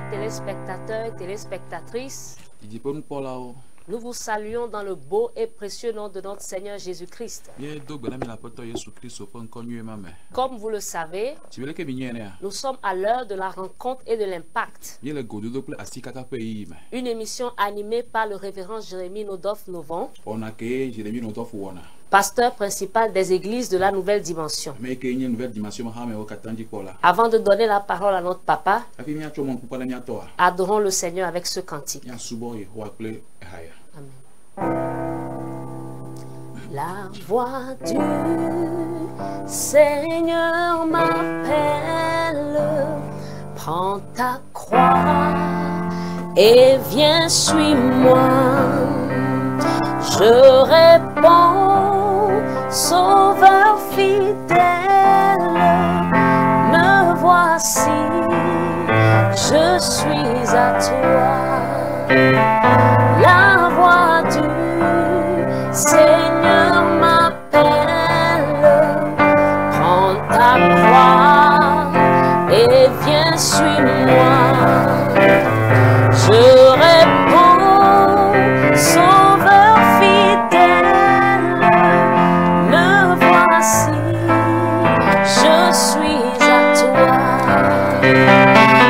chers téléspectateurs et téléspectatrices, nous vous saluons dans le beau et précieux nom de notre Seigneur Jésus-Christ. Comme vous le savez, nous sommes à l'heure de la rencontre et de l'impact. Une émission animée par le révérend Jérémie Nodolphe Novon, pasteur principal des églises de la Nouvelle Dimension. Avant de donner la parole à notre papa, adorons le Seigneur avec ce cantique. Amen. La voix du Seigneur m'appelle, prends ta croix et viens, suis-moi. Je réponds, Sauveur fidèle, me voici, je suis à toi. La voix du Seigneur m'appelle, prends ta croix et viens, suis-moi. Je réponds, Sauveur fidèle, me voici, je suis à toi.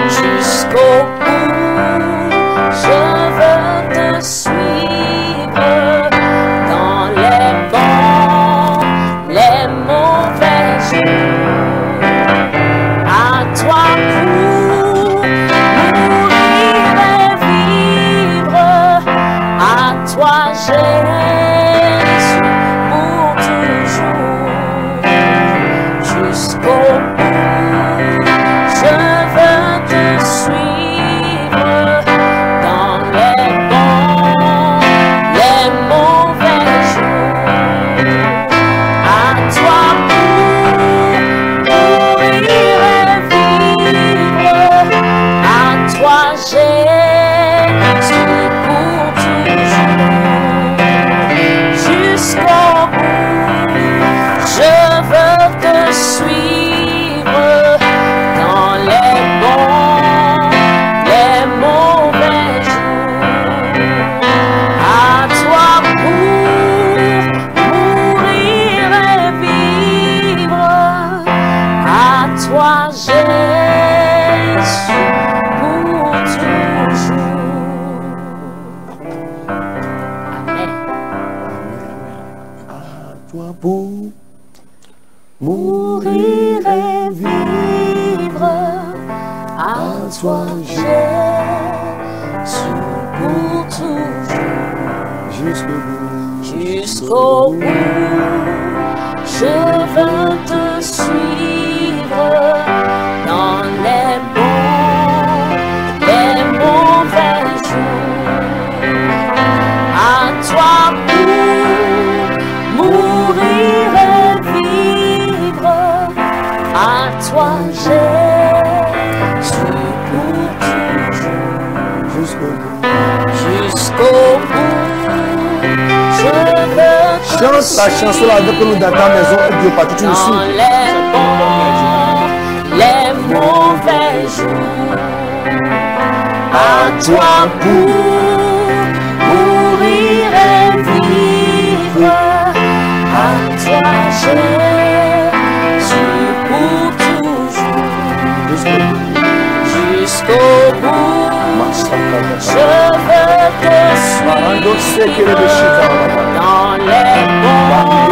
Jusqu'au bout, je veux te suivre dans les bons, les mauvais jours. À toi pour mourir et vivre, à toi Jésus pour toujours. Jusqu'au bout, je veux te suivre dans les bons, les mauvais jours. À toi pour mourir et vivre, à toi Jésus pour toujours. Jusqu'au bout, je veux te suivre dans les bons, les mauvais jours. À toi pour mourir et vivre, à toi Jésus pour toujours. Amen. À toi pour Mourir et vivre, à toi Jésus pour toujours. jusqu'au bout. Jusqu'au bout, je veux te suivre dans les bons, les mauvais jours. À toi pour mourir et vivre, à toi Jésus pour toujours. Jusqu'au bout. Jusqu'au bout, je veux te Chante la chanson avec nous dans ta maison et Dieu partout tu nous dans suis. les bons, les mauvais jours. À toi pour mourir et vivre, à toi Jésus pour toujours. Jusqu'au bout, je veux te suivre dans les bons,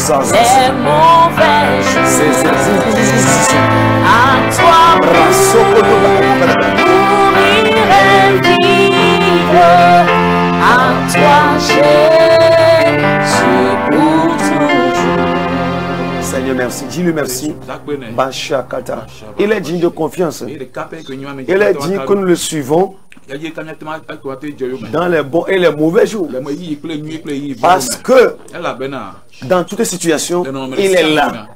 les mauvais jours. À toi pour mourir et vivre, à toi Jésus pour toujours. Seigneur, merci. Dis-lui merci. Bachakata. Il est digne de confiance. Il est digne que nous le suivons dans les bons et les mauvais jours. Parce que Dans toutes les situations, il est là.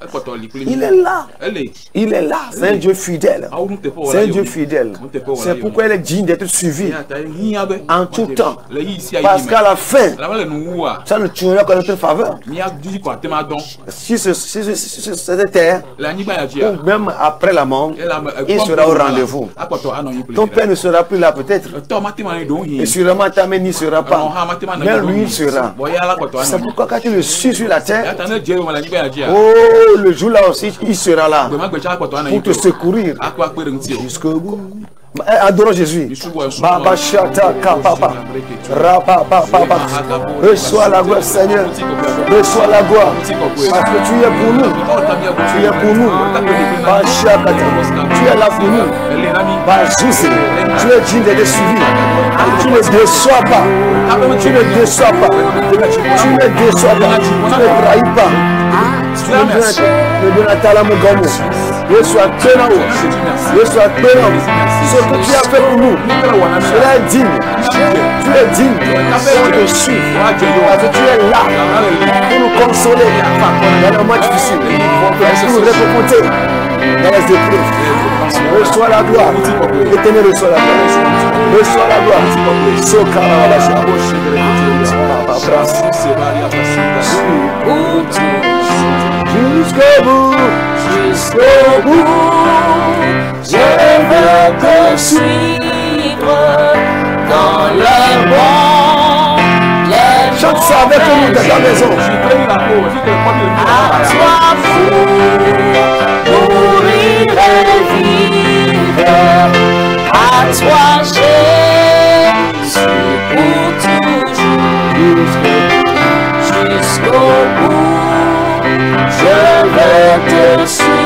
Il est là. Il est là. C'est un Dieu fidèle. C'est un Dieu fidèle. C'est pourquoi il est digne d'être suivi en tout temps. Parce qu'à la fin, ça ne tuera qu'en notre faveur. Si cette terre, ou même après la mort, il sera au rendez-vous. Ton père ne sera plus là peut-être. Et sûrement ta mère n'y sera pas. Mais lui, il sera. C'est pourquoi quand tu le suis sur la terre, oh, le jour là aussi, il sera là pour te secourir jusqu'au bout. Adorons Jésus. Baba Shata Kapapa. Reçois la gloire, Seigneur. Reçois la gloire. Parce que tu es pour nous. Tu es pour nous. Tu es là pour nous. Tu es digne d'être suivi. Tu ne déçois pas. Tu ne déçois pas. Tu ne déçois pas. Tu ne trahis pas. Tu ne donnes à la Mougamo. Reçois tenant. Reçois tenant. Ce que tu as fait pour nous, cela est digne. Tu es digne. On te suit. Parce que tu es là pour nous consoler dans les moments difficiles. Pour nous réconforter dans les épreuves. Reçois la gloire. Éternel, reçois la gloire. Reçois la gloire. Jusqu'au bout. Jusqu'au bout. Je veux te suivre dans les bons, les chante ça avec nous dans la maison. À toi mourir et vivre. À toi Jésus pour toujours. Jusqu'au bout, je veux te suivre.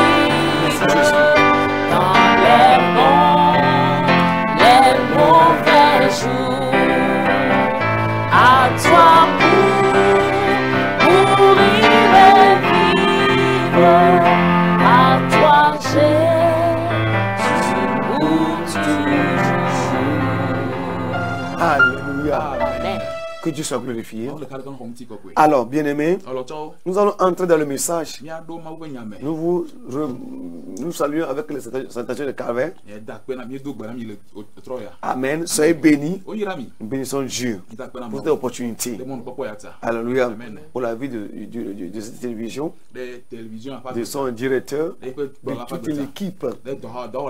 Que Dieu soit glorifié. Alors, bien-aimés, nous allons entrer dans le message. Nous saluons avec les salutations de Calvaire. Amen. Soyez bénis. Bénissons Dieu pour cette opportunité. Alléluia. Pour la vie de cette télévision, de son directeur, de toute l'équipe.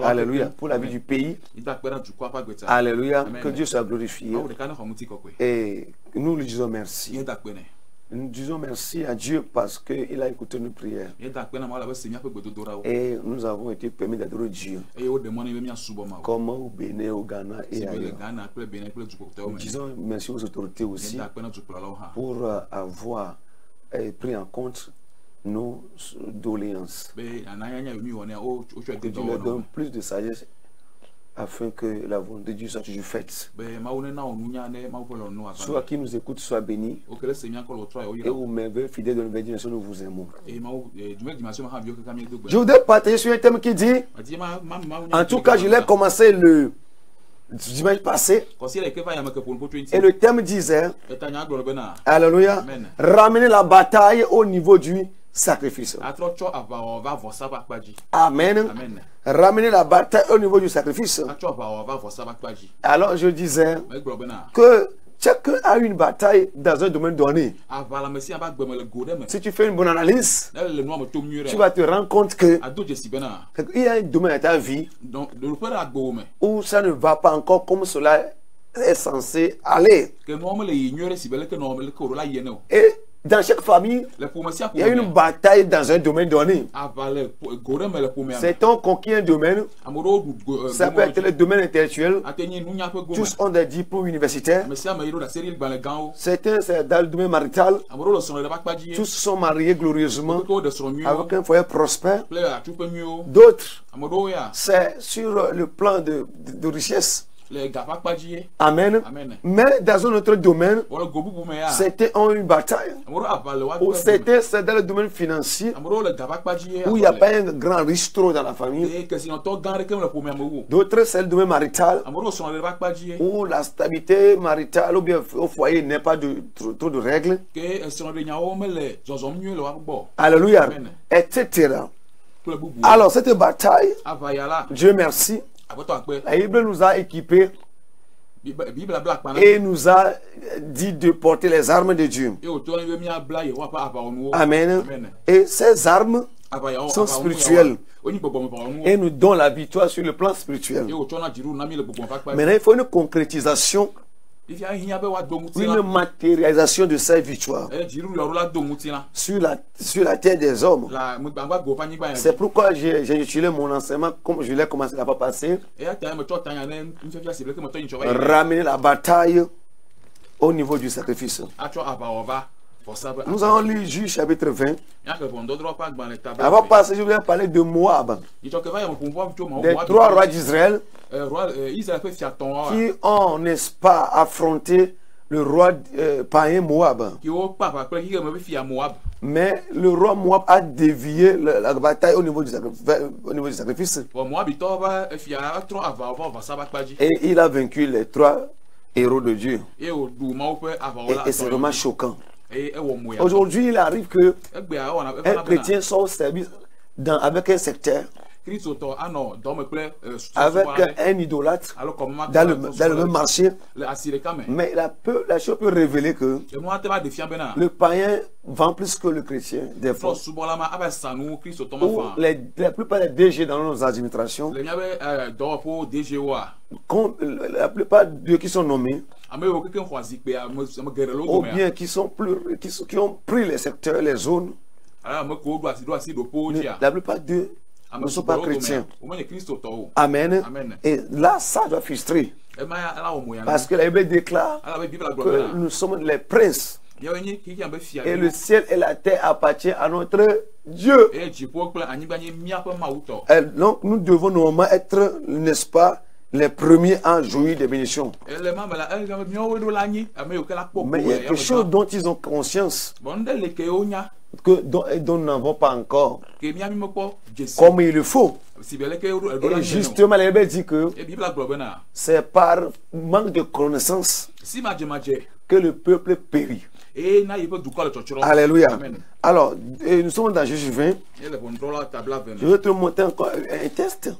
Alléluia. Pour la vie du pays. Alléluia. Que Dieu soit glorifié. Et nous lui disons merci. Nous disons merci à Dieu parce qu'il a écouté nos prières. Et nous avons été permis d'adorer Dieu. Comme au Bénin, au Ghana et ailleurs. Nous disons merci aux autorités aussi pour avoir pris en compte nos doléances. Que Dieu leur donne plus de sagesse afin que la volonté de Dieu soit toujours faite. Soit qui nous écoute soit béni. Et aux merveilleux fidèles de la nouvelle dimension, nous vous aimons. Je voudrais partager sur un thème qui dit, en tout cas je l'ai commencé le dimanche passé, et le thème disait, alléluia, ramener la bataille au niveau du sacrifice. Amen. Ramener la bataille au niveau du sacrifice. Alors je disais que chacun a une bataille dans un domaine donné. Si tu fais une bonne analyse, tu vas te rendre compte que il y a un domaine dans ta vie où ça ne va pas encore comme cela est censé aller. Et dans chaque famille, il y a une bataille dans un domaine donné. C'est on conquis un domaine. Ça peut être le domaine intellectuel. Tous ont des diplômes universitaires. Certains, c'est dans le domaine marital. Tous sont mariés glorieusement avec un foyer prospère. D'autres, c'est sur le plan de richesse. Amen. Mais dans un autre domaine, c'était une bataille. C'est dans le domaine financier où il n'y a pas un grand riche trop dans la famille. D'autres, c'est le domaine marital où la stabilité maritale ou bien au foyer n'est pas trop de règles. Alléluia. Etc. Alors, cette bataille, Dieu merci, la Bible nous a équipés et nous a dit de porter les armes de Dieu. Amen. Et ces armes sont spirituelles et nous donnent la victoire sur le plan spirituel. Maintenant, il faut une concrétisation, une matérialisation de cette victoire sur la terre des hommes. C'est pourquoi j'ai utilisé mon enseignement comme je l'ai commencé la fois passée. Ramener la bataille au niveau du sacrifice. Nous allons lire Juge chapitre 20. Avant de passer, je voulais parler de Moab. Des 3 rois d'Israël qui ont, n'est-ce pas, affronté le roi païen Moab. Mais le roi Moab a dévié la bataille au niveau du sacrifice. Et il a vaincu les 3 héros de Dieu. Et c'est vraiment choquant. Aujourd'hui, il arrive que un chrétien soit au service avec un secteur, avec un idolâtre dans le même marché. Mais la chose peut révéler que le païen vend plus que le chrétien des fois. La plupart des DG dans nos administrations, la plupart d'eux qui sont nommés, ou bien qui ont pris les secteurs, les zones, la plupart d'eux ne sont pas chrétiens. Amen. Et là, ça doit frustrer. Parce que la Bible déclare que nous sommes les princes. Et le ciel et la terre appartiennent à notre Dieu. Et donc nous devons normalement être, n'est-ce pas, les premiers à jouir des bénédictions. Mais il y a quelque chose dont ils ont conscience dont nous n'avons pas encore comme il le faut. Et justement, la Bible dit que c'est par manque de connaissance que le peuple périt. Alléluia. Alors, nous sommes dans Juge 20. Je vais te montrer encore un test.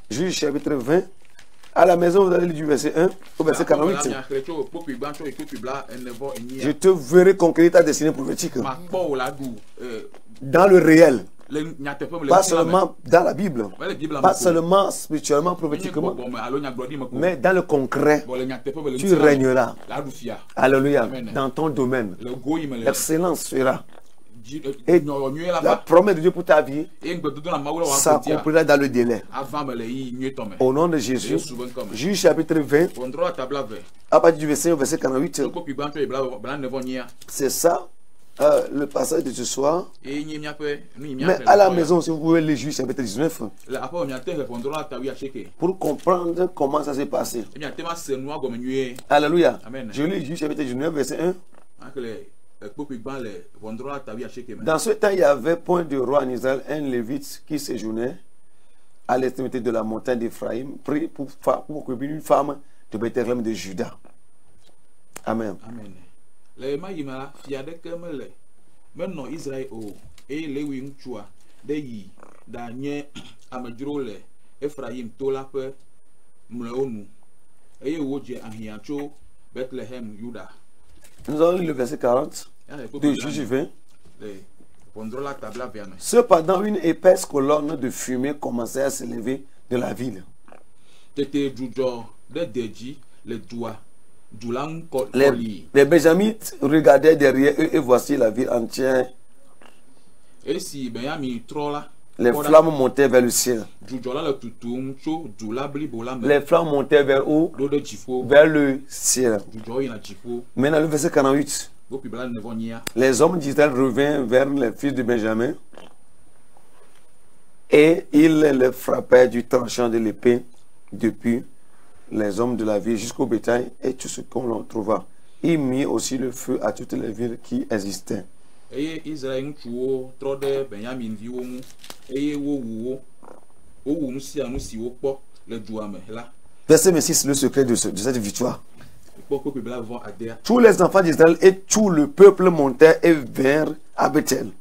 Juge chapitre 20. À la maison, vous allez lire du verset 1 au verset 48. Je te verrai conquérir ta destinée prophétique dans le réel. Pas seulement dans la Bible, pas seulement spirituellement, prophétiquement, mais dans le concret, tu régneras. Alléluia. Dans ton domaine, l'excellence sera. Et la promesse de Dieu pour ta vie s'accomplira dans le délai. Au nom de Jésus, Juge chapitre 20, à partir du verset 48, c'est ça. Le passage de ce soir. Mais à la maison, si vous pouvez lire Juge chapitre 19 pour comprendre comment ça s'est passé. Alléluia. Je lis Juge chapitre 19 verset 1. Dans ce temps, il n'y avait point de roi en Israël, un lévite qui séjournait à l'extrémité de la montagne d'Éphraïm, pris pour occuper une femme de Bethléem de Juda. Amen. Amen. Maintenant Israël et les Winchua de Daniel Amadrole Ephraim Tolape Mleonu et Wodje Ahiacho Bethlehem Juda. Nous allons lire le verset 40 de Juge 20. Cependant, une épaisse colonne de fumée commençait à s'élever de la ville. Les Benjamites regardaient derrière eux et voici la ville entière. Les flammes montaient vers le ciel. Les flammes montaient vers où? Vers le ciel. Maintenant, le verset 48. Les hommes d'Israël revinrent vers les fils de Benjamin et ils les frappèrent du tranchant de l'épée depuis les hommes de la ville jusqu'au bétail et tout ce qu'on en trouva. Il mit aussi le feu à toutes les villes qui existaient. Verset 26, le secret de cette victoire. Tous les enfants d'Israël et tout le peuple montèrent et vinrent à Bethel.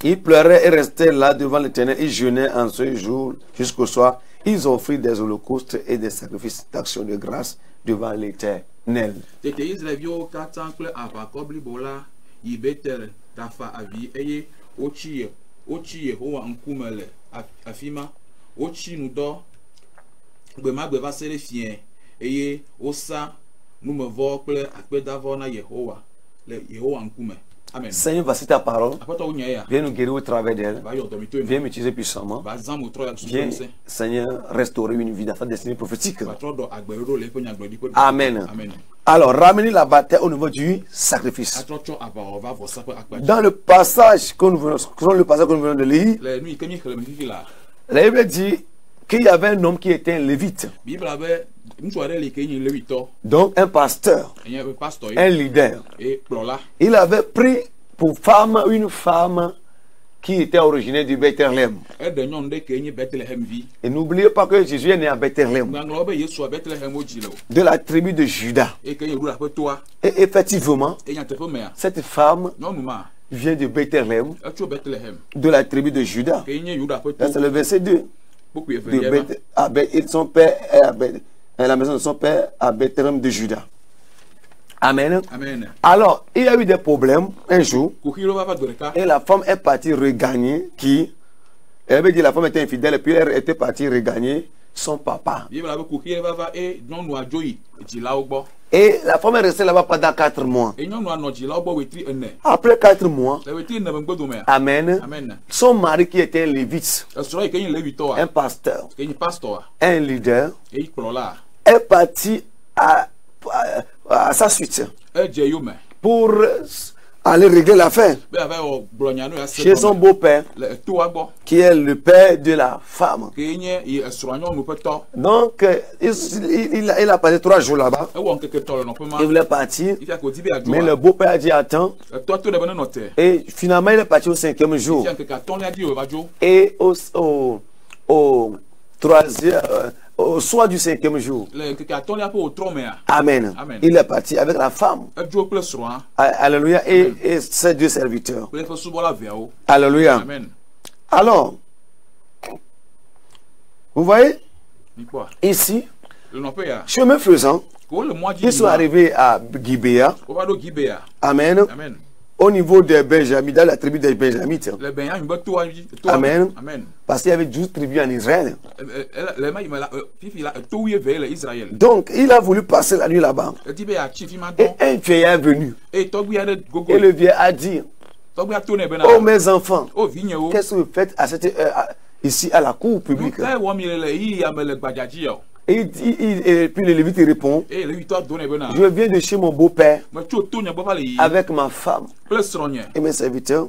Ils pleuraient et restaient là devant l'Éternel. Ils jeûnaient en ce jour jusqu'au soir. Ils offrirent des holocaustes et des sacrifices d'action de grâce devant l'Éternel. Amen. Seigneur, voici ta parole. Viens nous guérir au travers d'elle. Viens m'utiliser puissamment. Viens, Seigneur, restaurer une vie d'affaires destinée prophétique. Amen. Amen. Alors, ramenez la bataille au niveau du sacrifice. Dans le passage que nous venons de lire, la Bible dit qu'il y avait un homme qui était un lévite. Donc un pasteur, un leader. Il avait pris pour femme une femme qui était originaire du Bethléem. Et n'oubliez pas que Jésus est né à Bethléem, de la tribu de Juda. Et effectivement, cette femme vient de Bethléem, de la tribu de Juda. C'est le verset 2. Son père est à la maison de son père à Bethléem de Juda. Amen. Amen. Alors, il y a eu des problèmes un jour. Et la femme est partie regagner qui? Elle avait dit la femme était infidèle et puis elle était partie regagner son papa. Et la femme est restée là-bas pendant 4 mois. Après 4 mois, amen, son mari qui était un lévite, un pasteur, un leader, est parti à sa suite pour aller régler l'affaire chez son beau-père, qui est le père de la femme. Donc, il a passé 3 jours là-bas. Il voulait partir, mais le beau-père a dit attends. Et finalement, il est parti au 5e jour. Et au soir du 5e jour, amen, il est parti avec la femme, alléluia, et ses 2 serviteurs, alléluia. Amen. Alors, vous voyez ici, chemin faisant, ils sont arrivés à Gibéa, amen, au niveau des Benjamites, dans la tribu des Benjamites. Amen. Parce qu'il y avait 12 tribus en Israël. Donc, il a voulu passer la nuit là-bas. Et un vieillard est venu. Et le vieillard a dit, oh mes enfants, qu'est-ce que vous faites à cette ici à la cour publique? Et puis le Lévite répond, je viens de chez mon beau-père avec ma femme et mes serviteurs,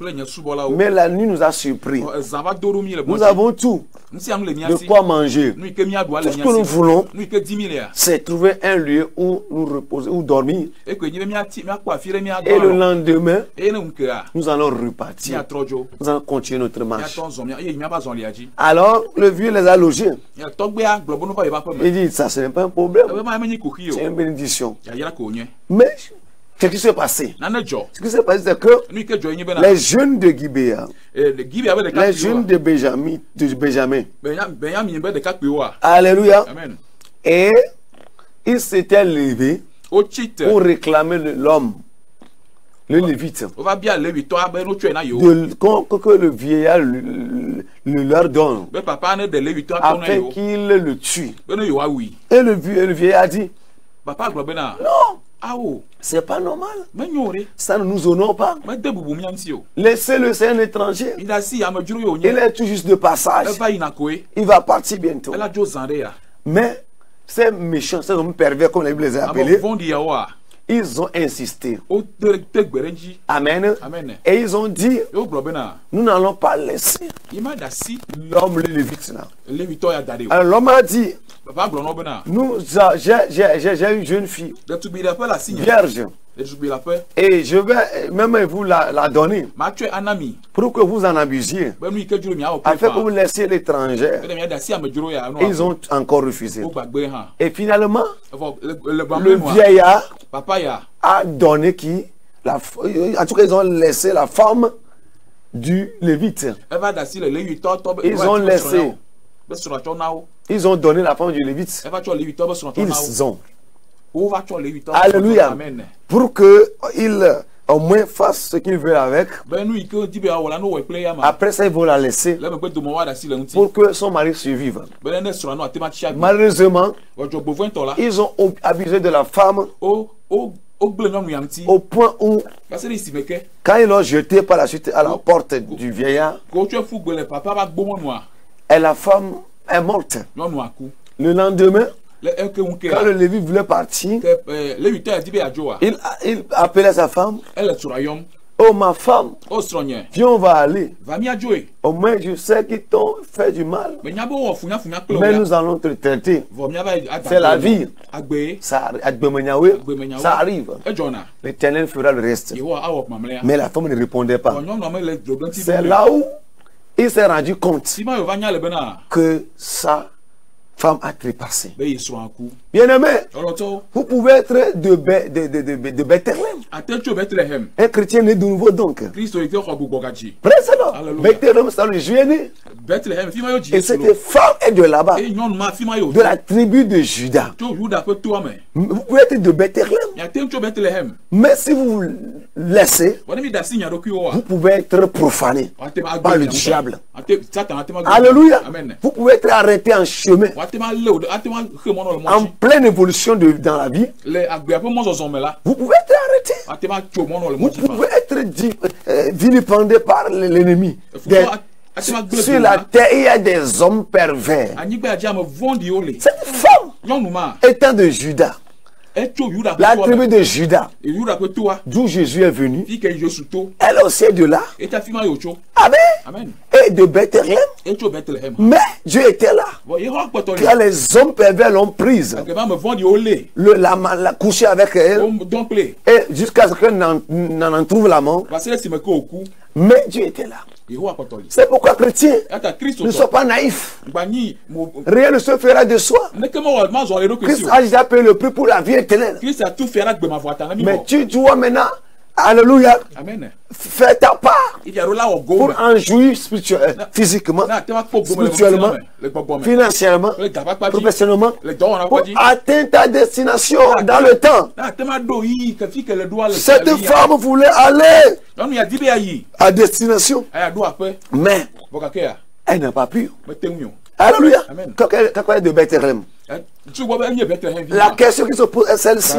mais la nuit nous a surpris. Nous avons tout de quoi manger. Tout ce que nous voulons, c'est trouver un lieu où nous reposer, où dormir. Et le lendemain, nous allons repartir. Nous allons continuer notre marche. Alors, le vieux les a logés. Il dit, ça ce n'est pas un problème. C'est une bénédiction. Mais, ce qui s'est passé, c'est que les jeunes de Gibéa, les jeunes de Benjamin, alléluia, et ils s'étaient levés pour réclamer l'homme, le lévite, que le vieillard leur donne, afin qu'il le tue. Et le vieillard a dit, non, c'est pas normal. Ça ne nous honore pas. Laissez-le, c'est un étranger. Il est tout juste de passage. Il va partir bientôt. Mais ces méchants, ces hommes pervers, comme la Bible les a appelés, ils ont insisté. Amen. Amen. Et ils ont dit, nous n'allons pas laisser l'homme le lévite là. Alors l'homme a dit, j'ai une jeune fille vierge. Et je vais même vous la donner pour que vous en abusiez, afin que vous laissiez l'étranger. Ils ont encore refusé. Et finalement, le vieillard a donné qui? En tout cas, ils ont laissé la femme du Lévite. Ils ont laissé. Ils ont donné la femme du Lévite. Ils ont. Alléluia. Pour qu'ils au moins fassent ce qu'ils veulent avec. Après ça, ils vont la laisser pour que son mari survive. Malheureusement, ils ont abusé de la femme au point où, quand ils l'ont jeté par la suite à la porte du vieillard, et la femme est morte. Le lendemain, quand le Lévi voulait partir, il appelait sa femme. Oh ma femme, viens, on va aller. Au moins je sais qu'ils t'ont fait du mal, mais nous allons te traiter. C'est la vie. Ça arrive. L'Éternel fera le reste. Mais la femme ne répondait pas. C'est là où il s'est rendu compte que ça femme a trépassé. Bien-aimé, vous pouvez être de Bethléem. Un chrétien né de nouveau donc. Précédemment, Bethléem, c'est le juillet né. Et cette femme est de là-bas, de la tribu de Juda. Vous pouvez être de Bethléem. Mais si vous vous laissez, vous pouvez être profané par le diable. Alléluia. Vous pouvez être arrêté en chemin. En pleine évolution dans la vie, vous pouvez être arrêté. Vous pouvez être vilipendé par l'ennemi. Sur la terre, il y a des hommes pervers. Cette femme étant de Juda, la tribu de Juda, d'où Jésus est venu, elle aussi est de là. Amen. Et de Bethléem. Mais Dieu était là. Car les hommes pervers l'ont prise. La couché avec elle. Et jusqu'à ce qu'elle n'en trouve la mort. Mais Dieu était là. C'est pourquoi chrétien ne sois pas naïf. Rien ne se fera de soi. Christ a déjà payé le prix pour la vie éternelle. Mais tu dois maintenant, alléluia, faire ta part pour en jouir physiquement, spirituellement, financièrement, professionnellement, pour atteindre ta destination dans le temps. Cette femme voulait aller à destination, mais elle n'a pas pu. Alléluia. Quand elle est de Bethléem, la question qui se pose est celle-ci.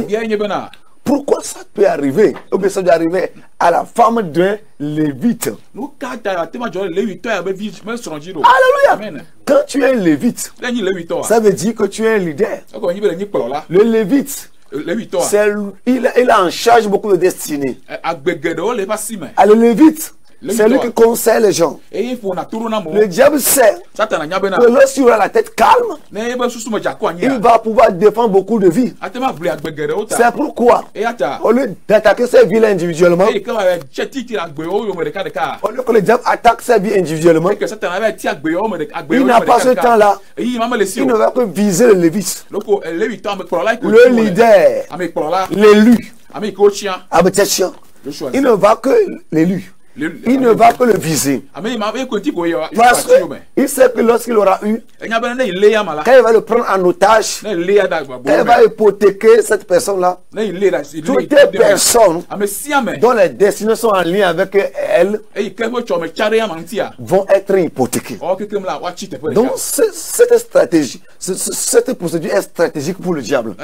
Pourquoi ça peut arriver, ou bien ça doit arriver à la femme d'un lévite? Alléluia. Quand tu es un lévite, ça veut dire que tu es un leader. Le lévite, il a en charge beaucoup de destinées. Le lévite, c'est lui qui conseille les gens. Le diable sait que lorsqu'il aura la tête calme, il va pouvoir défendre beaucoup de vies. C'est pourquoi, au lieu d'attaquer ses vies individuellement, au lieu que le diable attaque ses vies individuellement, il n'a pas ce temps-là. Il ne va que viser le lévite, le leader, l'élu. Il ne va que l'élu. Il ne va que le viser. Parce qu'il sait que lorsqu'il aura eu, quand il va le prendre en otage, quand il va hypothéquer cette personne-là, toutes les personnes dont les destinées sont en lien avec elle vont être hypothéquées. Donc cette stratégie, cette procédure est stratégique pour le diable.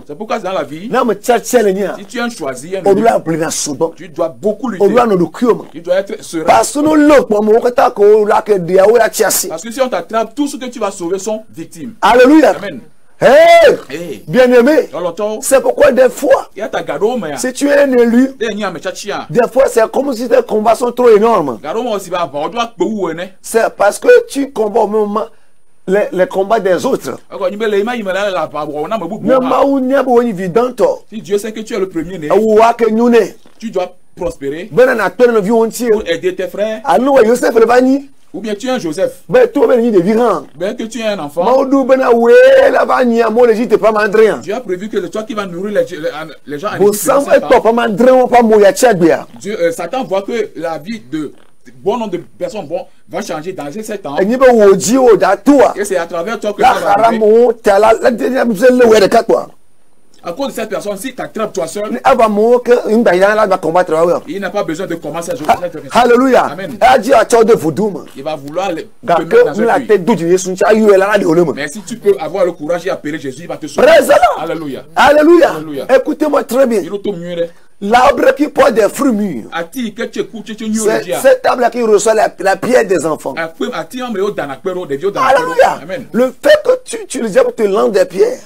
C'est pourquoi dans la vie, Si tu es un choisi, tu dois beaucoup lutter. Tu dois être serein. Parce que si on t'attrape, tout ce que tu vas sauver sont victimes. Alléluia. Amen. Hey, bien-aimé, c'est pourquoi des fois, si tu es un élu, des fois c'est comme si tes combats sont trop énormes. C'est parce que tu combats au moment les combats des autres. Si Dieu sait que tu es le premier-né, tu dois prospérer pour aider tes frères. Ou bien tu es un Joseph. Ben que tu es un enfant. Dieu a prévu que c'est toi qui vas nourrir les gens. Dieu, Satan voit que la vie de bon nombre de personnes va changer dans ces 7 ans. Et c'est à travers toi que ça va arriver. À cause de cette personne, si tu attrapes toi seul, il n'a pas besoin de commencer à jouer. Alléluia. Amen. Il va vouloir te mettre dans un mais si tu peux avoir le courage et appeler Jésus, il va te sauver. Alléluia. Alléluia. Écoutez-moi très bien. L'arbre qui porte des fruits mûrs, c'est cet arbre qui reçoit la pierre des enfants. Alléluia. Le fait que tu le diable te lance des pierres,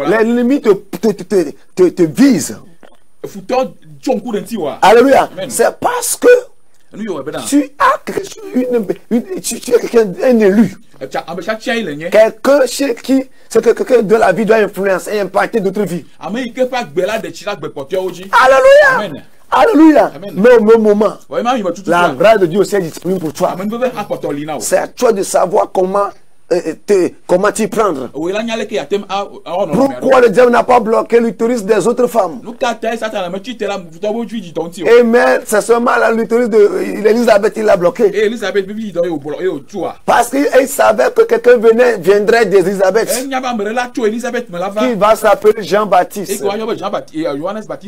l'ennemi te vise. Alléluia. C'est parce que tu as quelqu'un, un élu. Quelqu'un chez qui c'est que quelqu'un de la vie doit influencer et impacter d'autres vies. Alléluia. Amen. Alléluia. Mais au même moment, la grâce de Dieu aussi est disponible pour toi. C'est à toi de savoir comment t'y prendre. Pourquoi le diable n'a pas bloqué l'utérus des autres femmes? Et mais c'est seulement l'utérus d'Élisabeth il l'a bloqué. Parce qu'il savait que quelqu'un viendrait d'Élisabeth qui va s'appeler Jean-Baptiste.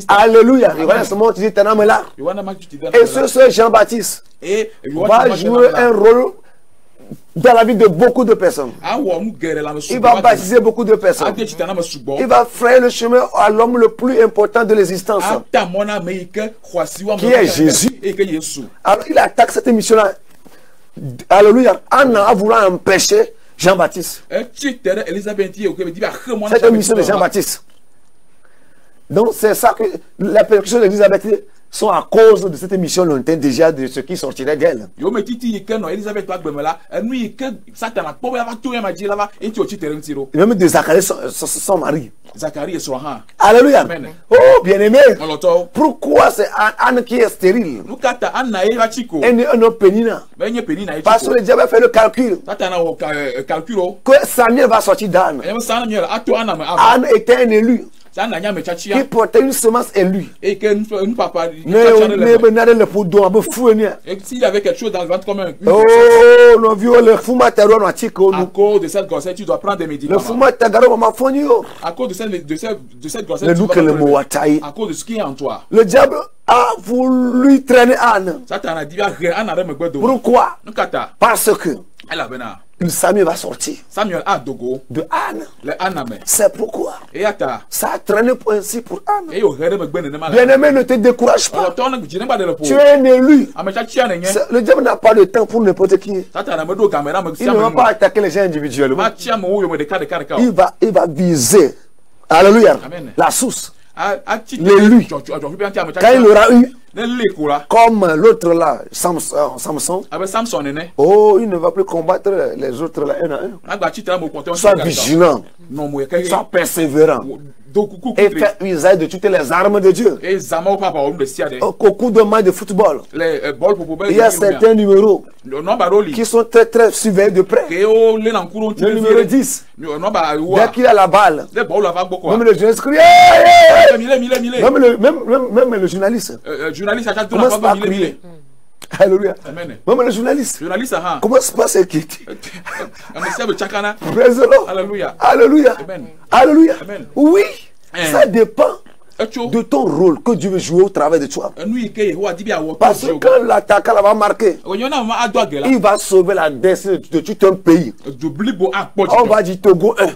Alléluia. Et ce Jean-Baptiste va jouer un rôle dans la vie de beaucoup de personnes. Il va baptiser beaucoup de personnes. Il va frayer le chemin à l'homme le plus important de l'existence, qui est Jésus. Alors il attaque cette émission-là. Alléluia. En voulant empêcher Jean-Baptiste. Cette émission de Jean-Baptiste. Donc c'est ça que la persécution d'Élisabeth sont à cause de cette émission lointaine déjà de ce qui sortirait d'elle. Même de Zacharie son mari. Alléluia. Oh bien-aimé. Pourquoi c'est Anne qui est stérile? Un homme pénina. Parce que le diable a fait le calcul que Samuel va sortir d'Anne. Anne était un élu qui portait une semence élue. Mais s'il y avait quelque chose dans le ventre comme un... Oh, à cause de cette grossesse, tu dois prendre des médicaments. À cause de cette grossesse, tu dois prendre des médicaments. À cause de ce qui est en toi. Le diable a voulu traîner Anne. Pourquoi? Parce que Samuel va sortir de Anne. C'est pourquoi ça a traîné ainsi pour Anne. Bien-aimé, ne te décourage pas. Tu es un élu. Le diable n'a pas de temps pour n'importe qui. Il ne va pas attaquer les gens individuellement. Il va viser, alléluia, la source, l'élu. Quand il aura eu, comme l'autre là, Samson, oh, il ne va plus combattre les autres là un à un. Sois vigilant, sois persévérant, et fais usage de toutes les armes de Dieu. Au coup de main de football, il y a certains numéros qui sont très très surveillés de près. Le numéro 10, dès qu'il a la balle, même le journaliste crie, même le journaliste commence par crier. Alléluia. Même le journaliste commence par s'inquiéter. Alléluia. Alléluia. Alléluia. Oui, ça dépend de ton rôle que Dieu veut jouer au travers de toi. Parce que quand l'attaquant va marquer, il va sauver la destinée de tout un pays. On va dire Togo 1.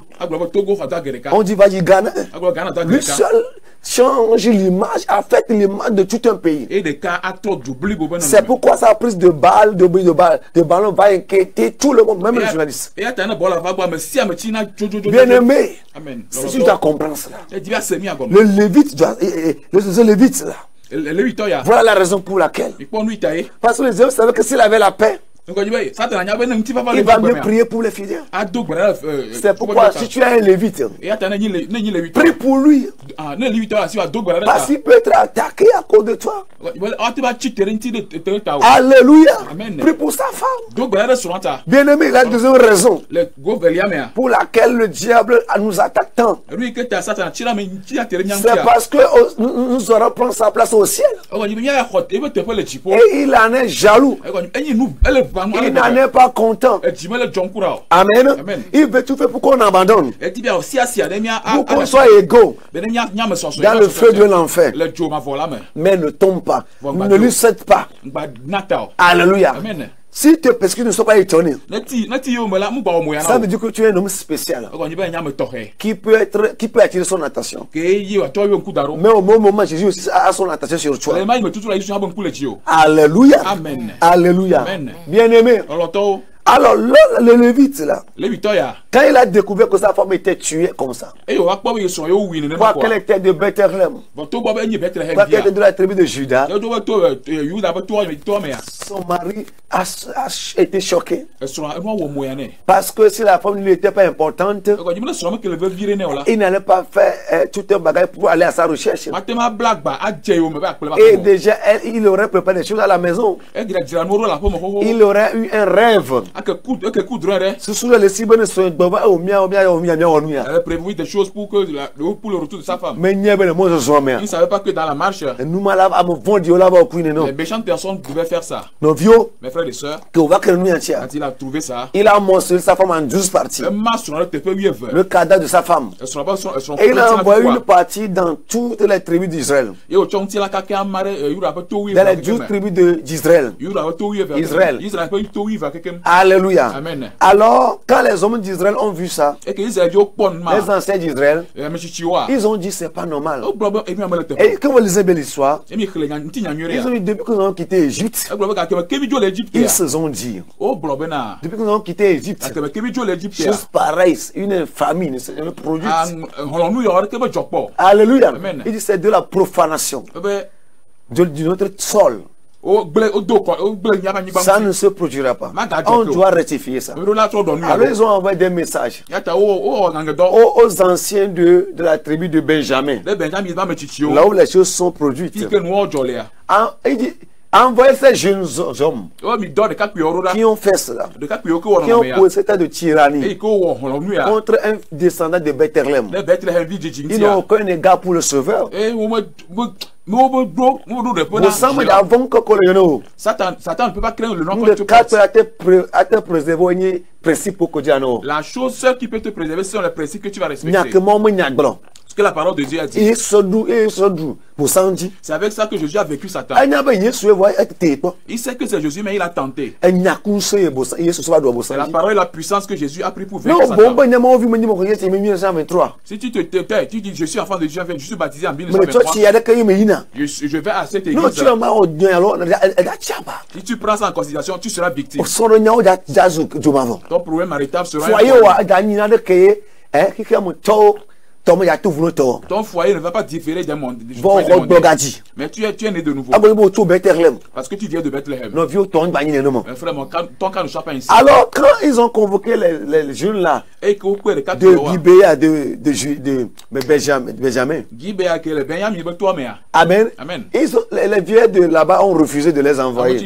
On dit va dire Ghana 1. Lui seul change l'image, affecte l'image de tout un pays. C'est pourquoi sa prise de balle, de ballon va inquiéter tout le monde, même les journalistes. Bien aimé, si tu dois comprendre cela, le Lévite, le Lévite là, voilà la raison pour laquelle. Parce que les hommes savaient que s'il avait la paix, il va mieux prier pour les fidèles. C'est pourquoi si tu as un Lévite, prie pour lui. Parce qu'il peut être attaqué à cause de toi. Alléluia. Prie pour sa femme. Bien aimé, la deuxième raison pour laquelle le diable nous attaque tant, c'est parce que nous aurons prendre sa place au ciel. Et il en est jaloux. Il n'en est pas content. Amen. Il veut tout faire pour qu'on abandonne. Pour qu'on soit égaux dans le feu de l'enfer. Mais ne tombe pas. Ne lui cède pas. Alléluia. Si tes persécuteurs ne sont pas étonnés, ça veut dire que tu es un homme spécial qui peut attirer son attention. Mais au même moment, Jésus aussi a son attention sur toi. Alléluia. Amen. Alléluia. Bien aimé. Alors, le Lévite là, quand il a découvert que sa femme était tuée comme ça, quoi qu'elle était de Bethléem, quoi qu'elle était de la tribu de Juda, son mari a été choqué. Parce que si la femme n'était pas importante, il n'allait pas faire tout un bagage pour aller à sa recherche. Et déjà, il aurait préparé des choses à la maison. Il aurait eu un rêve. Elle a prévu des choses pour le retour de sa femme. Mais il ne savait pas que dans la marche, les méchantes personnes pouvaient faire ça. Mes frères et sœurs, quand il a trouvé ça, il a morcelé sa femme en 12 parties. Le cadavre de sa femme. Et il a envoyé une partie dans toutes les tribus d'Israël. Dans les 12 tribus d'Israël. Alléluia. Amen. Alors, quand les hommes d'Israël ont vu ça, les anciens d'Israël, ils ont dit c'est pas normal. Et quand vous lisez bien l'histoire, ils ont dit depuis que nous avons quitté l'Égypte, ils se sont dit depuis que nous avons quitté l'Égypte, chose pareille, une famine, une produit. Alléluia. Il dit c'est de la profanation de notre sol. Ça ne se produira pas. On doit rectifier ça. Alors ils ont envoyé des messages aux anciens de la tribu de Benjamin, là où les choses sont produites. Il dit envoyez ces jeunes hommes qui ont fait cela, qui ont posé cet état de tyrannie contre un descendant de Bethléem. Ils n'ont aucun égard pour le sauveur. Satan ne peut pas craindre le nom que la chose seule qui peut te préserver, ce sont les principes que tu vas respecter. Ce que la parole de Dieu a dit. C'est avec ça que Jésus a vécu Satan. Il sait que c'est Jésus, mais il a tenté. C'est la parole et la puissance que Jésus a pris pour vaincre Satan. Si tu te tais, tu dis je suis enfant de Dieu, je suis baptisé en 1923. Je vais à cette église. Si tu prends ça en considération, tu seras victime. Ton problème marital sera ton foyer ne va pas différer d'un monde. Mais tu es né de nouveau. Parce que tu viens de Bethléem. Frère, ton cas ne soit pas ainsi. Alors, quand ils ont convoqué les jeunes là, de Gibéa, de Benjamin, Amen. Amen. Les vieux de là-bas ont refusé de les envoyer.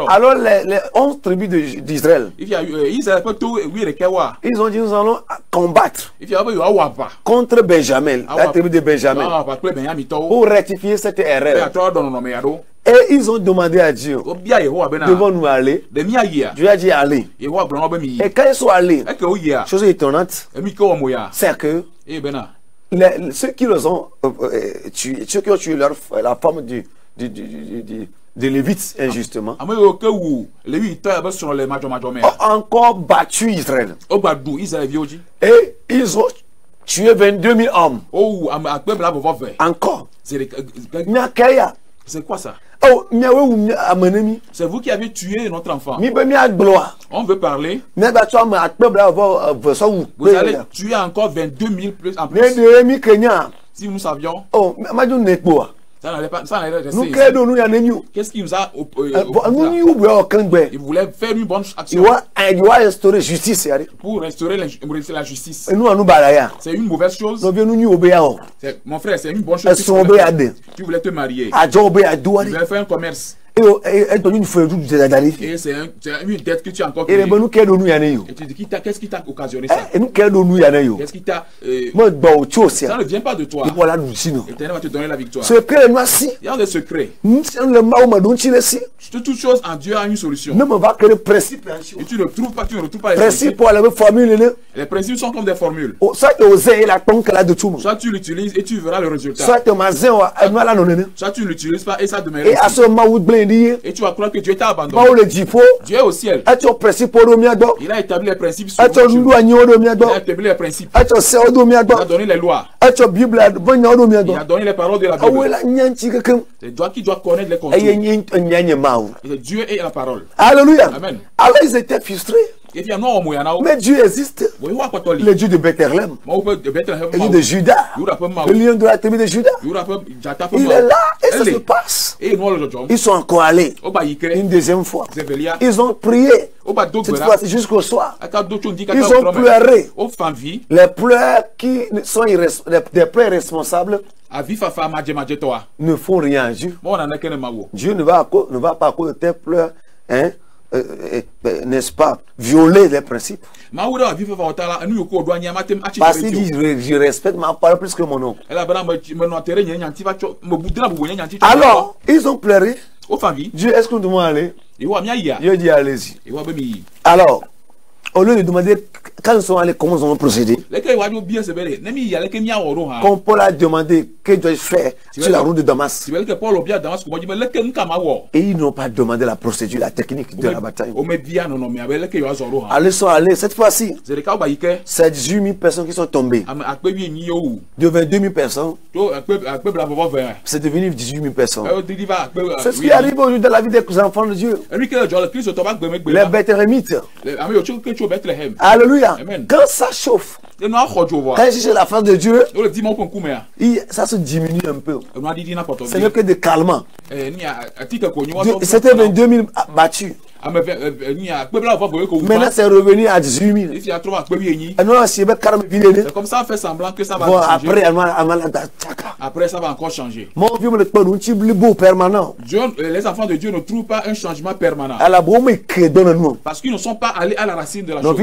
Alors, les 11 tribus d'Israël, ils ont dit nous allons combattre contre Benjamin, la tribu de Benjamin, pour rectifier cette erreur. Et ils ont demandé à Dieu, devons-nous aller? Dieu a dit aller. Et quand ils sont allés, chose étonnante, c'est que ceux qui les ont tués, ceux qui ont tué la femme de Lévite injustement, ont encore battu Israël. Et ils ont tué 22 000 hommes. Encore. C'est quoi ça? C'est vous qui avez tué notre enfant. On veut parler. Vous allez tuer encore 22 000 plus en plus. Si nous savions. Ça n'allait pas. Qu'est-ce qui nous a il voulait faire une bonne action. Il doit restaurer justice. Pour restaurer la justice. C'est une mauvaise chose. Mon frère, c'est une bonne chose. Tu voulais te marier. Tu voulais faire un commerce. Et c'est une dette que tu as encore payée. Et tu dis, qu'est-ce qui t'a occasionné ça? Qu'est-ce qui t'a... Ça ne vient pas de toi. L'Éternel va te donner la victoire. Il y a des secrets. Toute chose en Dieu a une solution. Et tu ne trouves pas, les principes. Les principes sont comme des formules. Soit tu l'utilises et tu verras le résultat. Soit tu ne l'utilises pas et ça demeure. Et tu vas croire que Dieu t'a abandonné. Dieu est au ciel. Il a établi les principes sur vous. Il a établi les principes. Il a donné les lois. Il a donné les paroles de la Bible. C'est toi qui dois connaître les contours. Et Dieu est la parole. Alléluia. Amen. Alors ils étaient frustrés. Mais Dieu existe. Le Dieu de Bethléem. Le Dieu de Juda. Le lion de la tribu de Juda. Il est là et ça se passe. Ils sont encore allés une deuxième fois. Ils ont prié. Cette fois jusqu'au soir. Ils ont pleuré. Les pleurs qui sont des pleurs responsables ne font rien à Dieu. Dieu ne va pas à cause de tes pleurs, hein, n'est-ce pas, violer les principes. Parce qu'il dit je respecte ma parole plus que mon nom. Alors ils ont pleuré. Dieu, est-ce que nous devons aller? Dieu dit allez-y. Alors au lieu de demander quand ils sont allés, comment ils ont procédé, quand Paul a demandé que dois-je faire sur la route de Damas, et ils n'ont pas demandé la procédure, la technique de la bataille. Ils sont allés cette fois-ci. C'est 18 000 personnes qui sont tombées. De 22 000 personnes, c'est devenu 18 000 personnes. C'est ce qui arrive aujourd'hui dans la vie des enfants de Dieu. Les Béthlémites. Alléluia. Amen. Quand ça chauffe, quand je cherche la face de Dieu, ça se diminue un peu. Ce n'est que des calmants. C'était 22 000 battus. Maintenant c'est revenu à 18 000. C'est comme ça, on fait semblant que ça va changer. Après ça va encore changer. Les enfants de Dieu ne trouvent pas un changement permanent. Parce qu'ils ne sont pas allés à la racine de la chose.